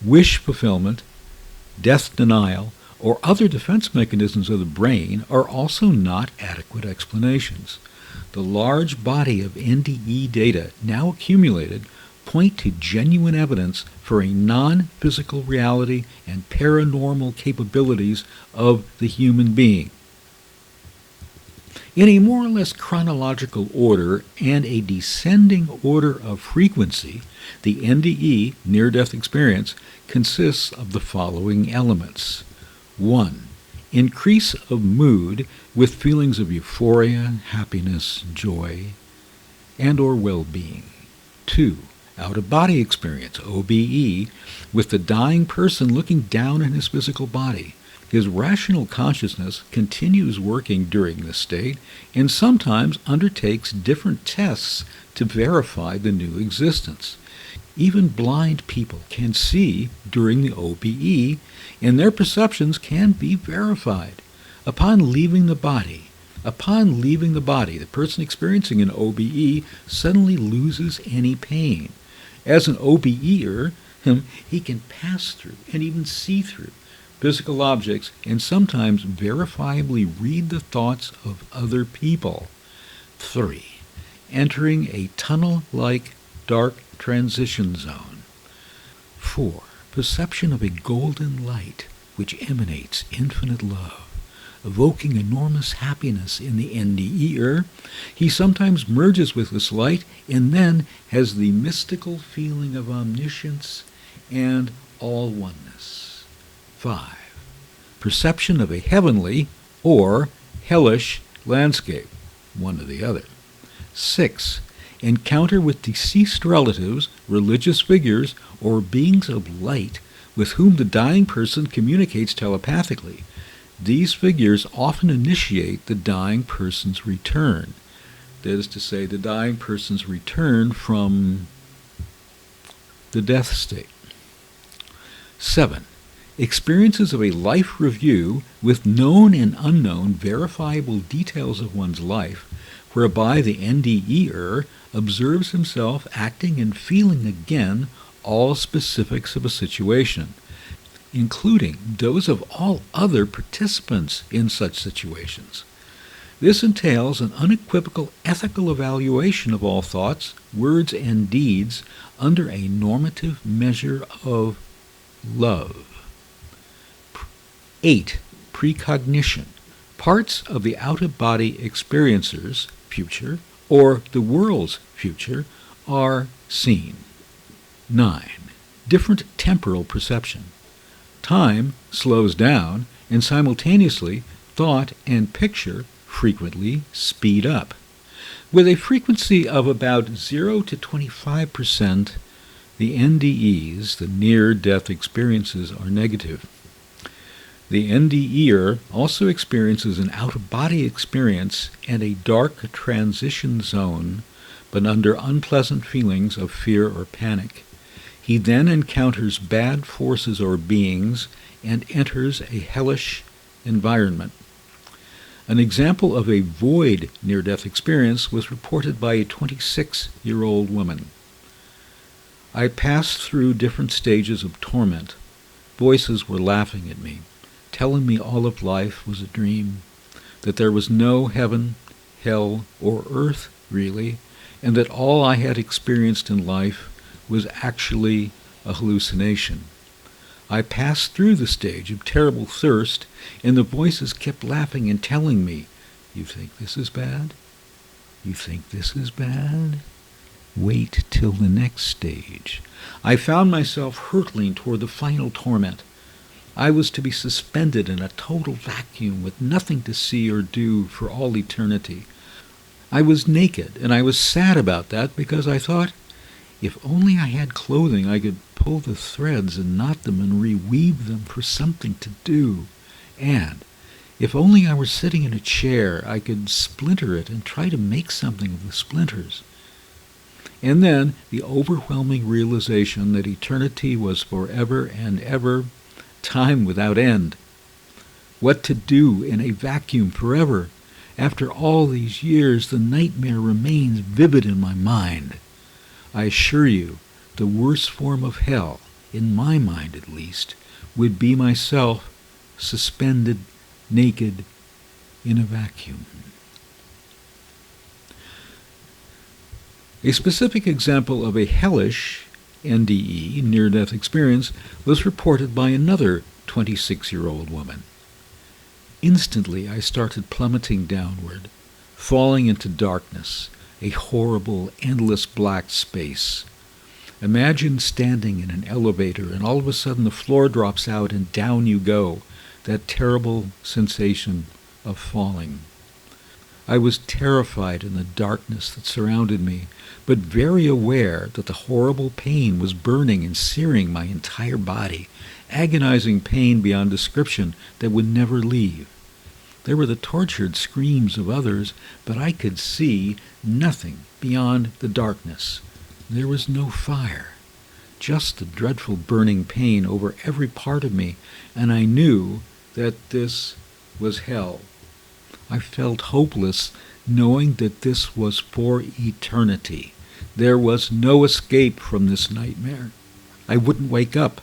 Wish fulfillment, death denial, or other defense mechanisms of the brain are also not adequate explanations. The large body of NDE data now accumulated point to genuine evidence for a non-physical reality and paranormal capabilities of the human being. In a more or less chronological order and a descending order of frequency, the NDE, near-death experience, consists of the following elements. 1. Increase of mood with feelings of euphoria, happiness, joy, and or well-being. 2. Out-of-body experience, OBE, with the dying person looking down on his physical body. His rational consciousness continues working during this state and sometimes undertakes different tests to verify the new existence. Even blind people can see during the OBE, and their perceptions can be verified. Upon leaving the body, the person experiencing an OBE suddenly loses any pain. As an OBEer, he can pass through and even see through physical objects and sometimes verifiably read the thoughts of other people. 3. Entering a tunnel-like dark transition zone. 4. Perception of a golden light which emanates infinite love, evoking enormous happiness in the NDEer. He sometimes merges with this light and then has the mystical feeling of omniscience and all-oneness. 5. Perception of a heavenly or hellish landscape, one or the other. 6. Encounter with deceased relatives, religious figures, or beings of light with whom the dying person communicates telepathically. These figures often initiate the dying person's return. That is to say, the dying person's return from the death state. 7. Experiences of a life review with known and unknown verifiable details of one's life, whereby the NDEer observes himself acting and feeling again all specifics of a situation, including those of all other participants in such situations. This entails an unequivocal ethical evaluation of all thoughts, words, and deeds under a normative measure of love. 8. Precognition. Parts of the out-of-body experiencer's future or the world's future are seen. 9. Different temporal perception. Time slows down, and simultaneously thought and picture frequently speed up. With a frequency of about 0 to 25%, the NDEs, the near-death experiences, are negative. The NDEer also experiences an out-of-body experience and a dark transition zone, but under unpleasant feelings of fear or panic. He then encounters bad forces or beings and enters a hellish environment. An example of a void near-death experience was reported by a 26-year-old woman. I passed through different stages of torment. Voices were laughing at me, telling me all of life was a dream, that there was no heaven, hell, or earth, really, and that all I had experienced in life was actually a hallucination. I passed through the stage of terrible thirst, and the voices kept laughing and telling me, "You think this is bad? You think this is bad? Wait till the next stage." I found myself hurtling toward the final torment. I was to be suspended in a total vacuum with nothing to see or do for all eternity. I was naked, and I was sad about that because I thought, if only I had clothing, I could pull the threads and knot them and reweave them for something to do. And if only I were sitting in a chair, I could splinter it and try to make something of the splinters. And then the overwhelming realization that eternity was forever and ever, time without end. What to do in a vacuum forever? After all these years, the nightmare remains vivid in my mind. I assure you, the worst form of hell, in my mind at least, would be myself suspended, naked, in a vacuum. A specific example of a hellish NDE, near-death experience, was reported by another 26-year-old woman. Instantly, I started plummeting downward, falling into darkness, a horrible, endless black space. Imagine standing in an elevator and all of a sudden the floor drops out and down you go, that terrible sensation of falling. I was terrified in the darkness that surrounded me, but very aware that the horrible pain was burning and searing my entire body, agonizing pain beyond description that would never leave. There were the tortured screams of others, but I could see nothing beyond the darkness. There was no fire, just the dreadful burning pain over every part of me, and I knew that this was hell. I felt hopeless, knowing that this was for eternity. There was no escape from this nightmare. I wouldn't wake up.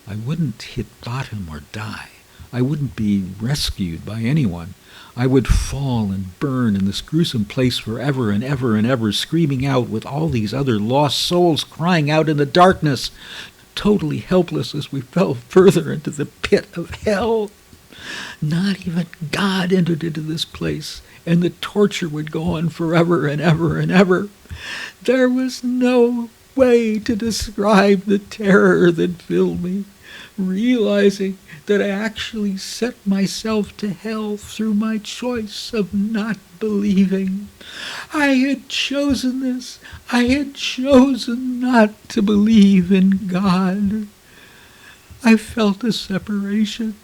I wouldn't hit bottom or die. I wouldn't be rescued by anyone. I would fall and burn in this gruesome place forever and ever and ever, screaming out with all these other lost souls crying out in the darkness, totally helpless as we fell further into the pit of hell. Not even God entered into this place, and the torture would go on forever and ever and ever. There was no way to describe the terror that filled me, realizing that I actually set myself to hell through my choice of not believing. I had chosen this. I had chosen not to believe in God. I felt a separation,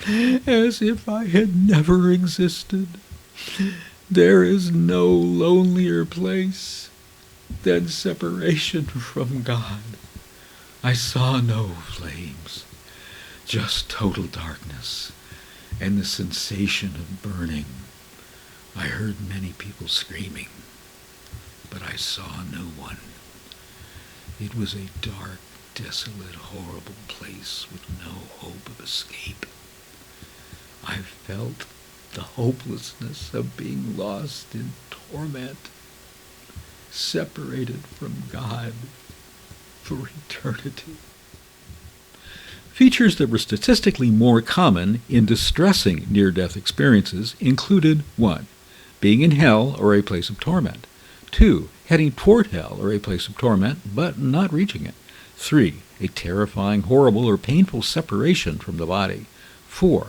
as if I had never existed. There is no lonelier place than separation from God. I saw no flames, just total darkness and the sensation of burning. I heard many people screaming, but I saw no one. It was a dark, desolate, horrible place with no hope of escape. I felt the hopelessness of being lost in torment, separated from God for eternity. Features that were statistically more common in distressing near-death experiences included 1. Being in hell or a place of torment. 2. Heading toward hell or a place of torment, but not reaching it. 3. A terrifying, horrible, or painful separation from the body. 4.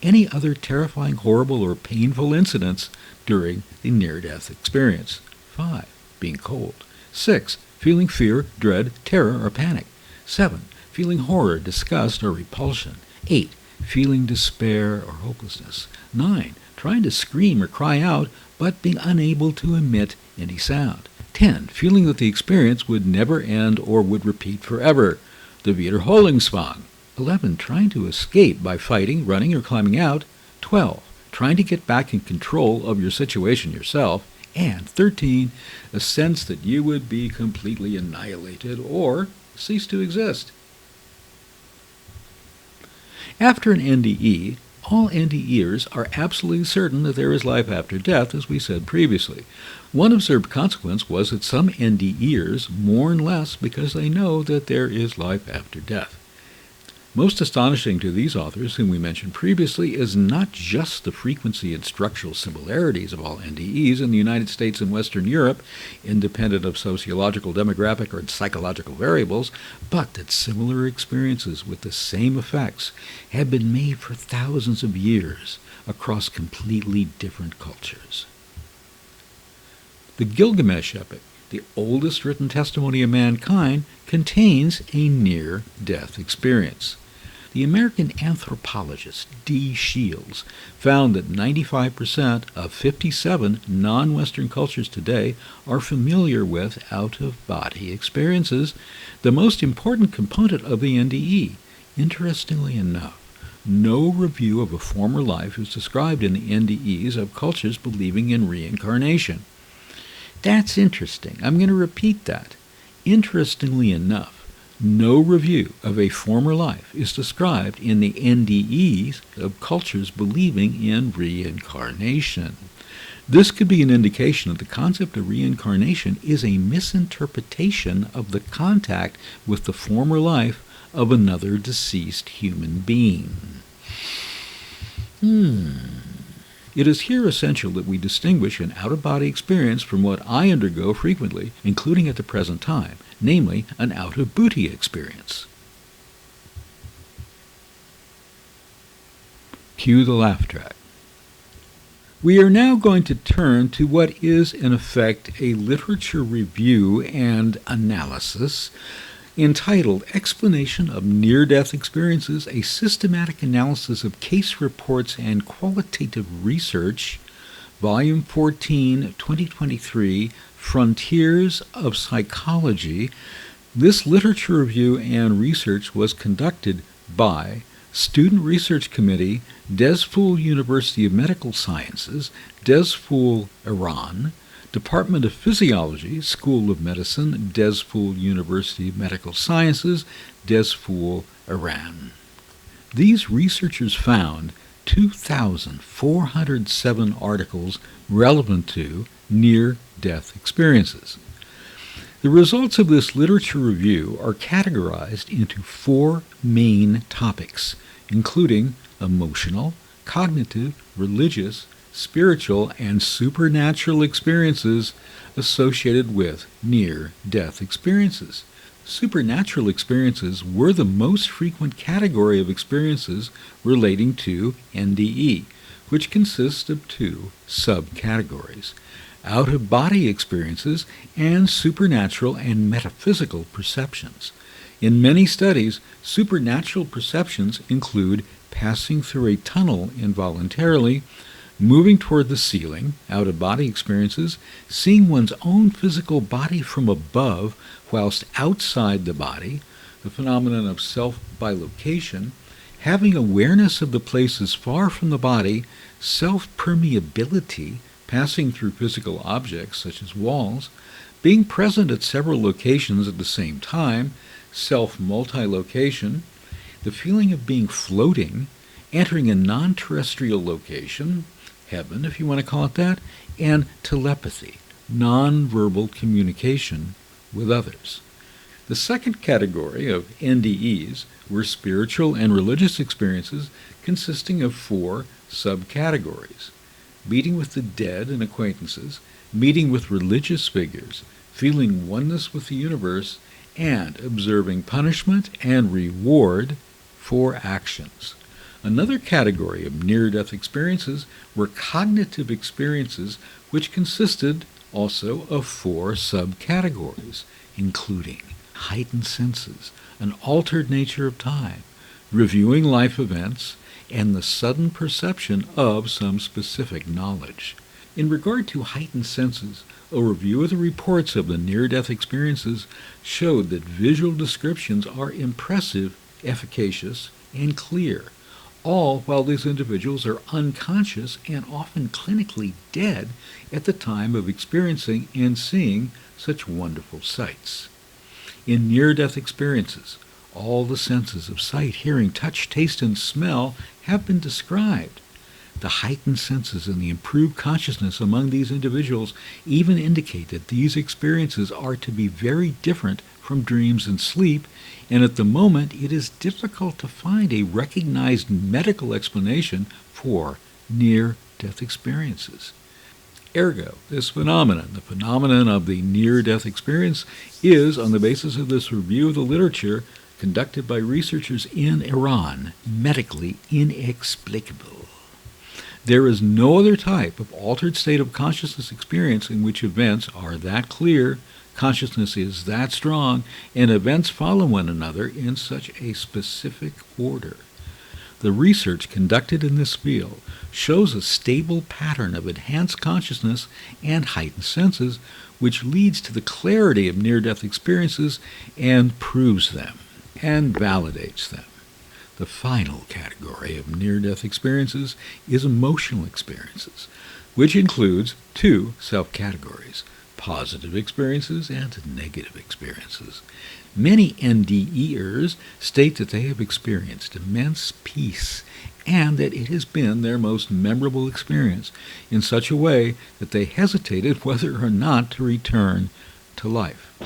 Any other terrifying, horrible, or painful incidents during the near-death experience. 5. Being cold. 6. Feeling fear, dread, terror, or panic. 7. Feeling horror, disgust, or repulsion. 8. Feeling despair or hopelessness. 9. Trying to scream or cry out, but being unable to emit any sound. 10. Feeling that the experience would never end or would repeat forever. The Wiederholungswahn. 11. Trying to escape by fighting, running, or climbing out. 12. Trying to get back in control of your situation yourself. And 13. A sense that you would be completely annihilated or cease to exist. After an NDE, all NDEers are absolutely certain that there is life after death, as we said previously. One observed consequence was that some NDEers mourn less because they know that there is life after death. Most astonishing to these authors, whom we mentioned previously, is not just the frequency and structural similarities of all NDEs in the United States and Western Europe, independent of sociological, demographic, or psychological variables, but that similar experiences with the same effects have been made for thousands of years across completely different cultures. The Gilgamesh epic, the oldest written testimony of mankind, contains a near-death experience. The American anthropologist D. Shields found that 95% of 57 non-Western cultures today are familiar with out-of-body experiences, the most important component of the NDE. Interestingly enough, no review of a former life is described in the NDEs of cultures believing in reincarnation. That's interesting. I'm going to repeat that. Interestingly enough, no review of a former life is described in the NDEs of cultures believing in reincarnation. This could be an indication that the concept of reincarnation is a misinterpretation of the contact with the former life of another deceased human being. It is here essential that we distinguish an out-of-body experience from what I undergo frequently, including at the present time, namely an out-of-booty experience. Cue the laugh track. We are now going to turn to what is, in effect, a literature review and analysis entitled Explanation of Near-Death Experiences, a Systematic Analysis of Case Reports and Qualitative Research, Volume 14, 2023, Frontiers of Psychology. This literature review and research was conducted by Student Research Committee, Des Fool University of Medical Sciences, Des Fool, Iran, Department of Physiology, School of Medicine, Des Fool University of Medical Sciences, Des Fool, Iran. These researchers found 2,407 articles relevant to near-death experiences. The results of this literature review are categorized into 4 main topics, including emotional, cognitive, religious, spiritual, and supernatural experiences associated with near-death experiences. Supernatural experiences were the most frequent category of experiences relating to NDE, which consists of 2 subcategories: out-of-body experiences and supernatural and metaphysical perceptions. In many studies, supernatural perceptions include passing through a tunnel involuntarily, moving toward the ceiling, out-of-body experiences, seeing one's own physical body from above whilst outside the body, the phenomenon of self-bilocation, having awareness of the places far from the body, self-permeability, passing through physical objects such as walls, being present at several locations at the same time, self-multilocation, the feeling of being floating, entering a non-terrestrial location, heaven if you want to call it that, and telepathy, non-verbal communication with others. The second category of NDEs were spiritual and religious experiences consisting of 4 subcategories: meeting with the dead and acquaintances, meeting with religious figures, feeling oneness with the universe, and observing punishment and reward for actions. Another category of near-death experiences were cognitive experiences, which consisted also of 4 subcategories, including heightened senses, an altered nature of time, reviewing life events, and the sudden perception of some specific knowledge. In regard to heightened senses, a review of the reports of the near-death experiences showed that visual descriptions are impressive, efficacious, and clear, all while these individuals are unconscious and often clinically dead at the time of experiencing and seeing such wonderful sights. In near-death experiences, all the senses of sight, hearing, touch, taste, and smell have been described. The heightened senses and the improved consciousness among these individuals even indicate that these experiences are to be very different from dreams and sleep, and at the moment it is difficult to find a recognized medical explanation for near-death experiences. Ergo, this phenomenon, the phenomenon of the near-death experience, is, on the basis of this review of the literature conducted by researchers in Iran, medically inexplicable. There is no other type of altered state of consciousness experience in which events are that clear, Consciousness is that strong, and events follow one another in such a specific order. The research conducted in this field shows a stable pattern of enhanced consciousness and heightened senses, which leads to the clarity of near-death experiences and proves them and validates them. The final category of near-death experiences is emotional experiences, which includes two self-categories: positive experiences and negative experiences. Many NDEers state that they have experienced immense peace and that it has been their most memorable experience in such a way that they hesitated whether or not to return to life.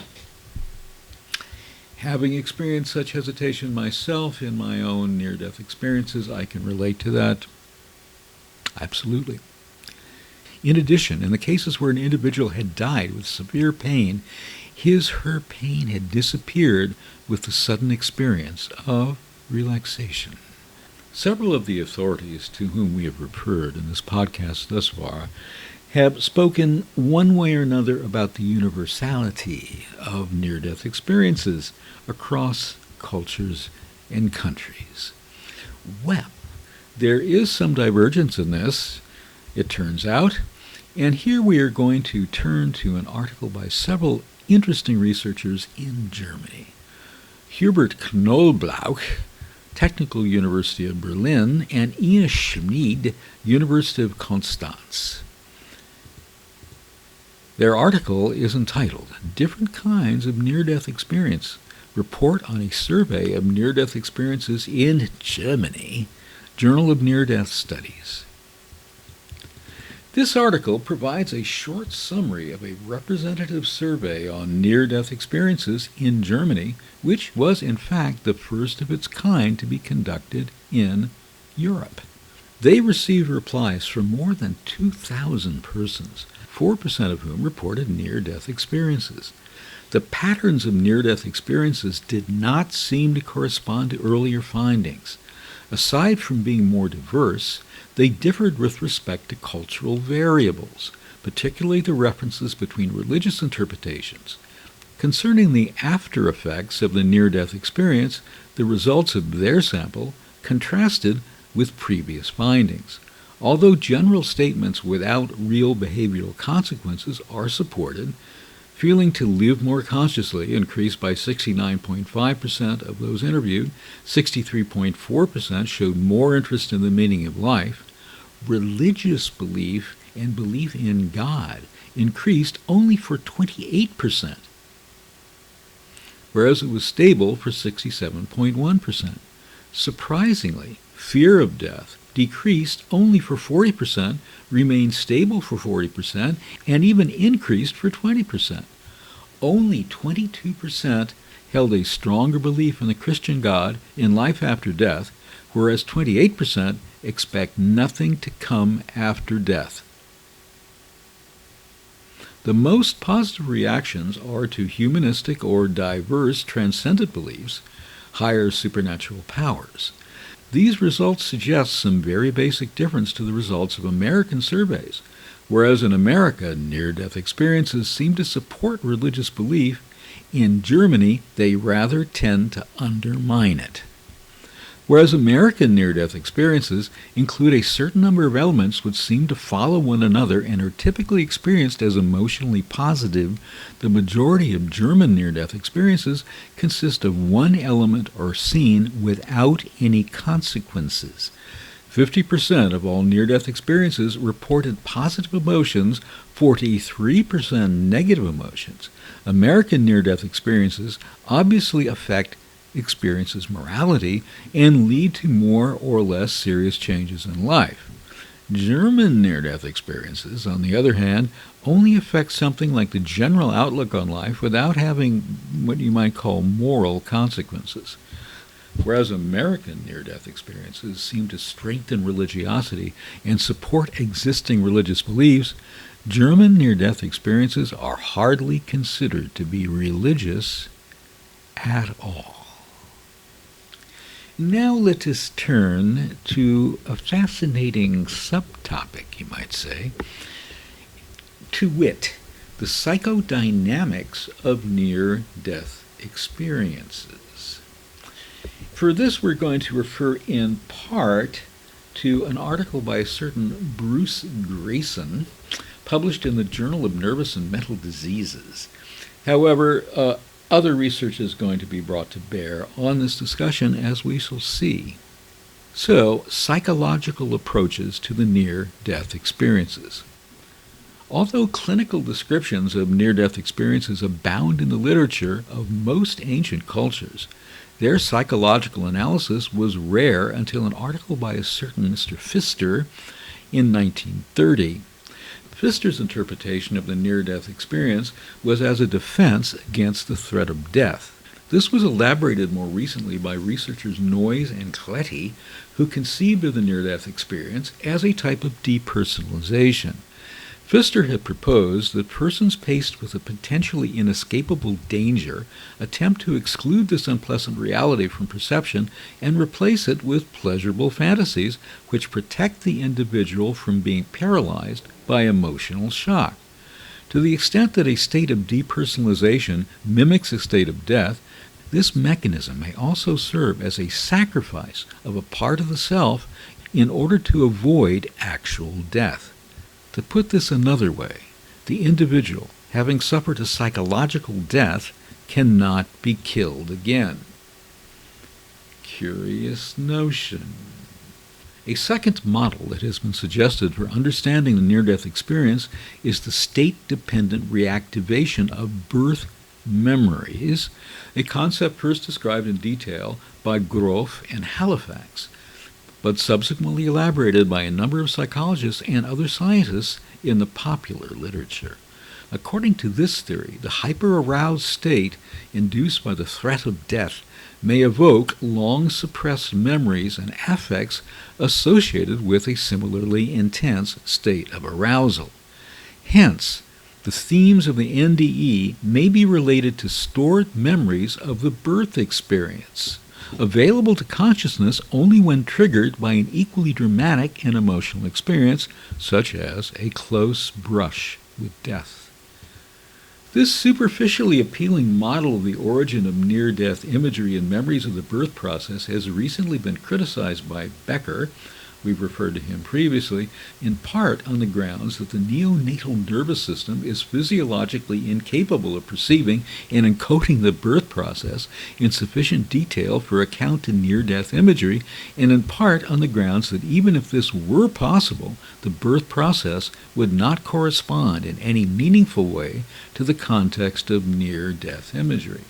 Having experienced such hesitation myself in my own near-death experiences, I can relate to that absolutely. In addition, in the cases where an individual had died with severe pain, her pain had disappeared with the sudden experience of relaxation. Several of the authorities to whom we have referred in this podcast thus far have spoken one way or another about the universality of near-death experiences across cultures and countries. Well, there is some divergence in this, it turns out, and here we are going to turn to an article by several interesting researchers in Germany. Hubert Knoblauch, Technical University of Berlin, and Ina Schmid, University of Konstanz. Their article is entitled Different Kinds of Near-Death Experience, Report on a Survey of Near-Death Experiences in Germany, Journal of Near-Death Studies. This article provides a short summary of a representative survey on near-death experiences in Germany, which was in fact the first of its kind to be conducted in Europe. They received replies from more than 2,000 persons, 4% of whom reported near-death experiences. The patterns of near-death experiences did not seem to correspond to earlier findings. Aside from being more diverse, they differed with respect to cultural variables, particularly the references between religious interpretations. Concerning the after effects of the near-death experience, the results of their sample contrasted with previous findings. Although general statements without real behavioral consequences are supported, feeling to live more consciously increased by 69.5% of those interviewed. 63.4% showed more interest in the meaning of life. Religious belief and belief in God increased only for 28%, whereas it was stable for 67.1%. Surprisingly, fear of death decreased only for 40%, remained stable for 40%, and even increased for 20%. Only 22% held a stronger belief in the Christian God in life after death, whereas 28% expect nothing to come after death. The most positive reactions are to humanistic or diverse transcendent beliefs, higher supernatural powers. These results suggest some very basic difference to the results of American surveys. Whereas in America, near-death experiences seem to support religious belief, in Germany they rather tend to undermine it. Whereas American near-death experiences include a certain number of elements which seem to follow one another and are typically experienced as emotionally positive, the majority of German near-death experiences consist of one element or scene without any consequences. 50% of all near-death experiences reported positive emotions, 43% negative emotions. American near-death experiences obviously affect experiences' morality and lead to more or less serious changes in life. German near-death experiences, on the other hand, only affect something like the general outlook on life without having what you might call moral consequences. Whereas American near-death experiences seem to strengthen religiosity and support existing religious beliefs, German near-death experiences are hardly considered to be religious at all. Now let us turn to a fascinating subtopic, you might say, to wit, the psychodynamics of near-death experiences. For this, we're going to refer in part to an article by a certain Bruce Grayson, published in the Journal of Nervous and Mental Diseases. However, other research is going to be brought to bear on this discussion, as we shall see. So, psychological approaches to the near-death experiences. Although clinical descriptions of near-death experiences abound in the literature of most ancient cultures, their psychological analysis was rare until an article by a certain Mr. Pfister in 1930. Pfister's interpretation of the near-death experience was as a defense against the threat of death. This was elaborated more recently by researchers Noyes and Cletty, who conceived of the near-death experience as a type of depersonalization. Pfister had proposed that persons faced with a potentially inescapable danger attempt to exclude this unpleasant reality from perception and replace it with pleasurable fantasies which protect the individual from being paralyzed by emotional shock. To the extent that a state of depersonalization mimics a state of death, this mechanism may also serve as a sacrifice of a part of the self in order to avoid actual death. To put this another way, the individual, having suffered a psychological death, cannot be killed again. Curious notion. A second model that has been suggested for understanding the near-death experience is the state-dependent reactivation of birth memories, a concept first described in detail by Groff and Halifax, but subsequently elaborated by a number of psychologists and other scientists in the popular literature. According to this theory, the hyper-aroused state induced by the threat of death may evoke long-suppressed memories and affects associated with a similarly intense state of arousal. Hence, the themes of the NDE may be related to stored memories of the birth experience, available to consciousness only when triggered by an equally dramatic and emotional experience, such as a close brush with death. This superficially appealing model of the origin of near-death imagery and memories of the birth process has recently been criticized by Becker, we've referred to him previously, in part on the grounds that the neonatal nervous system is physiologically incapable of perceiving and encoding the birth process in sufficient detail for account to near-death imagery, and in part on the grounds that even if this were possible, the birth process would not correspond in any meaningful way to the context of near-death imagery.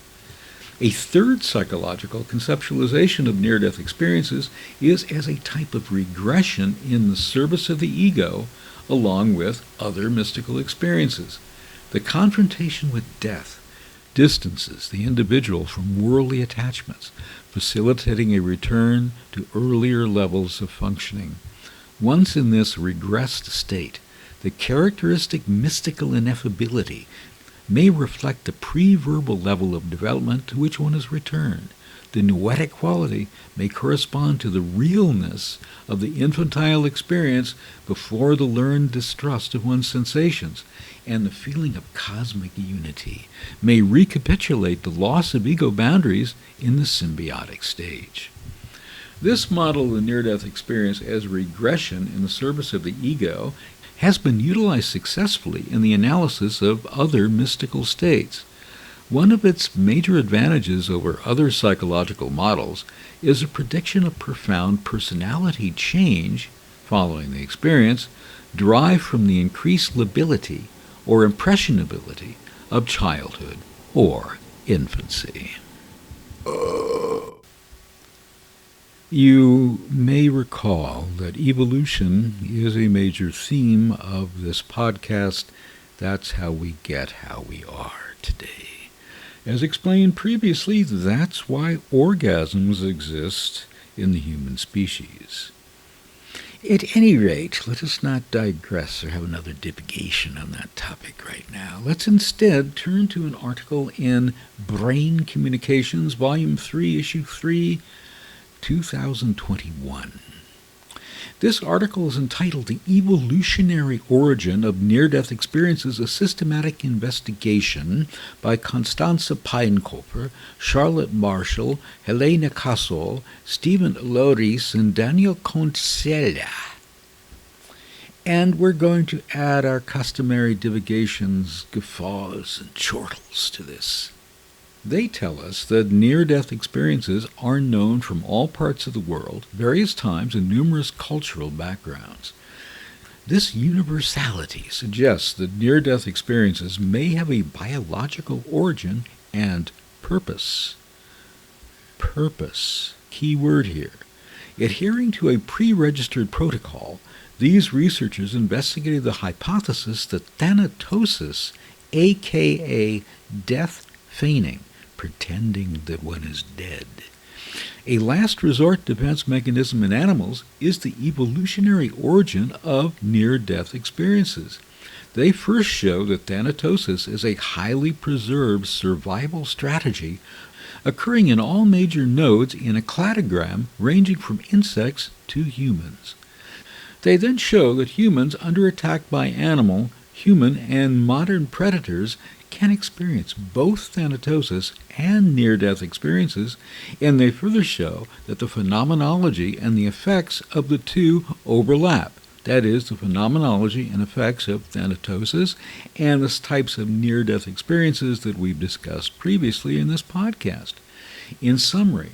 A third psychological conceptualization of near-death experiences is as a type of regression in the service of the ego, along with other mystical experiences. The confrontation with death distances the individual from worldly attachments, facilitating a return to earlier levels of functioning. Once in this regressed state, the characteristic mystical ineffability may reflect the pre-verbal level of development to which one has returned. The noetic quality may correspond to the realness of the infantile experience before the learned distrust of one's sensations, and the feeling of cosmic unity may recapitulate the loss of ego boundaries in the symbiotic stage. This model of the near-death experience as regression in the service of the ego has been utilized successfully in the analysis of other mystical states. One of its major advantages over other psychological models is a prediction of profound personality change following the experience derived from the increased lability or impressionability of childhood or infancy. You may recall that evolution is a major theme of this podcast. That's how we get how we are today. As explained previously, that's why orgasms exist in the human species. At any rate, let us not digress or have another divagation on that topic right now. Let's instead turn to an article in Brain Communications, Volume 3, Issue 3, 2021. This article is entitled The Evolutionary Origin of Near-Death Experiences, a Systematic Investigation by Constanze Peinkopfer, Charlotte Marshall, Helene Kassel, Stephen Loris, and Daniel Concella. And we're going to add our customary divagations, guffaws, and chortles to this. They tell us that near-death experiences are known from all parts of the world, various times, and numerous cultural backgrounds. This universality suggests that near-death experiences may have a biological origin and purpose. Purpose, key word here. Adhering to a pre-registered protocol, these researchers investigated the hypothesis that thanatosis, aka death feigning, pretending that one is dead, a last resort defense mechanism in animals, is the evolutionary origin of near-death experiences. They first show that thanatosis is a highly preserved survival strategy occurring in all major nodes in a cladogram ranging from insects to humans. They then show that humans under attack by animal, human, and modern predators can experience both thanatosis and near-death experiences, and they further show that the phenomenology and the effects of the two overlap. That is, the phenomenology and effects of thanatosis and the types of near-death experiences that we've discussed previously in this podcast. In summary,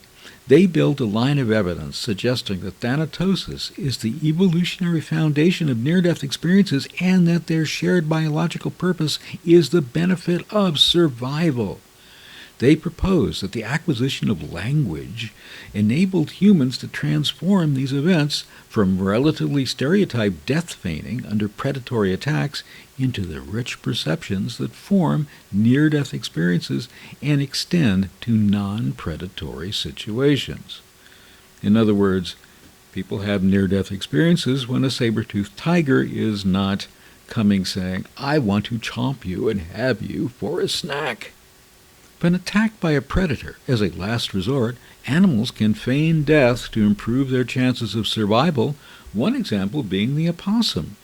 they build a line of evidence suggesting that thanatosis is the evolutionary foundation of near-death experiences and that their shared biological purpose is the benefit of survival. They propose that the acquisition of language enabled humans to transform these events from relatively stereotyped death feigning under predatory attacks into the rich perceptions that form near-death experiences and extend to non-predatory situations. In other words, people have near-death experiences when a saber-toothed tiger is not coming saying, "I want to chomp you and have you for a snack." When attacked by a predator as a last resort, animals can feign death to improve their chances of survival, one example being the opossum.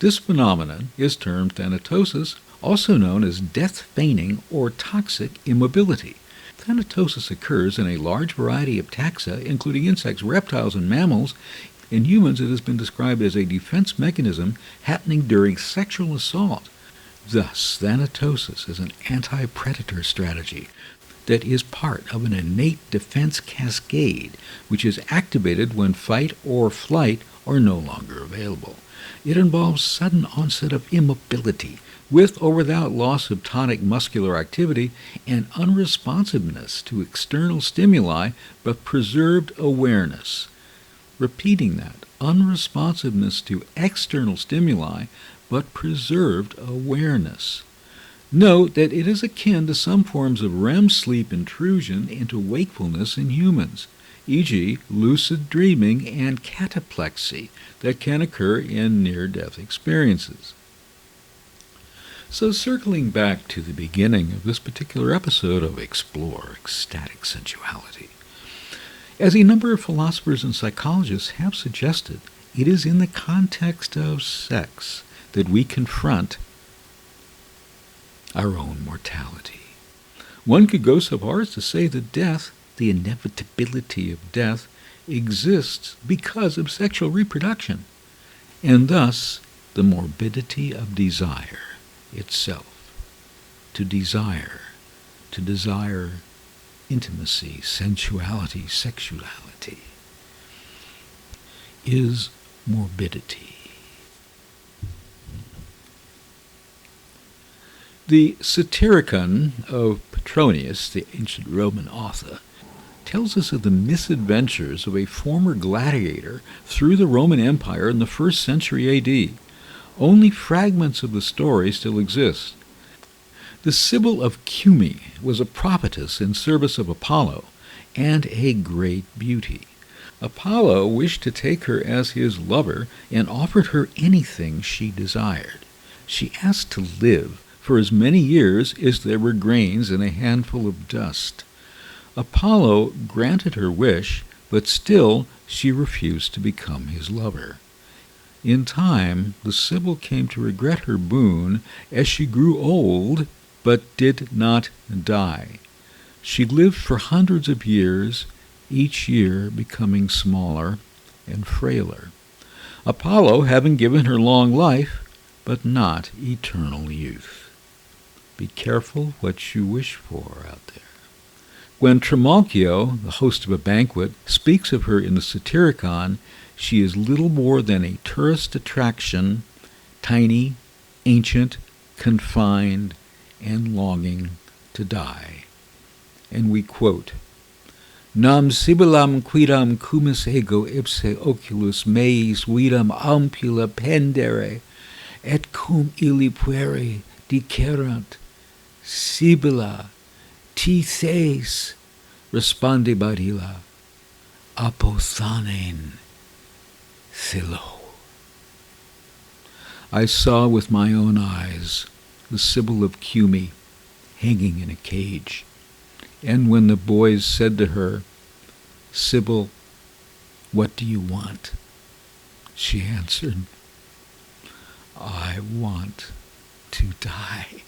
This phenomenon is termed thanatosis, also known as death feigning or toxic immobility. Thanatosis occurs in a large variety of taxa, including insects, reptiles, and mammals. In humans, it has been described as a defense mechanism happening during sexual assault. Thus, thanatosis is an anti-predator strategy that is part of an innate defense cascade, which is activated when fight or flight are no longer available. It involves sudden onset of immobility, with or without loss of tonic muscular activity, and unresponsiveness to external stimuli, but preserved awareness. Repeating that, unresponsiveness to external stimuli, but preserved awareness. Note that it is akin to some forms of REM sleep intrusion into wakefulness in humans, e.g. lucid dreaming and cataplexy that can occur in near-death experiences. So circling back to the beginning of this particular episode of Explore Ecstatic Sensuality, as a number of philosophers and psychologists have suggested, it is in the context of sex that we confront our own mortality. One could go so far as to say that death, the inevitability of death, exists because of sexual reproduction, and thus the morbidity of desire itself. To desire intimacy, sensuality, sexuality, is morbidity. The Satyricon of Petronius, the ancient Roman author, tells us of the misadventures of a former gladiator through the Roman Empire in the 1st century A.D. Only fragments of the story still exist. The Sibyl of Cumae was a prophetess in service of Apollo and a great beauty. Apollo wished to take her as his lover and offered her anything she desired. She asked to live for as many years as there were grains in a handful of dust. Apollo granted her wish, but still she refused to become his lover. In time, the Sibyl came to regret her boon as she grew old, but did not die. She lived for hundreds of years, each year becoming smaller and frailer. Apollo having given her long life, but not eternal youth. Be careful what you wish for out there. When Trimalchio, the host of a banquet, speaks of her in the Satyricon, she is little more than a tourist attraction, tiny, ancient, confined, and longing to die. And we quote, Nam Sibyllam quidam cumis ego ipse oculus meis vidam ampula pendere, et cum illi pueri dicerant, Sibylla, ti theis, respondebat illa, apothanen Thilo. I saw with my own eyes the Sibyl of Cumae hanging in a cage, and when the boys said to her, Sibyl, what do you want? She answered, I want to die.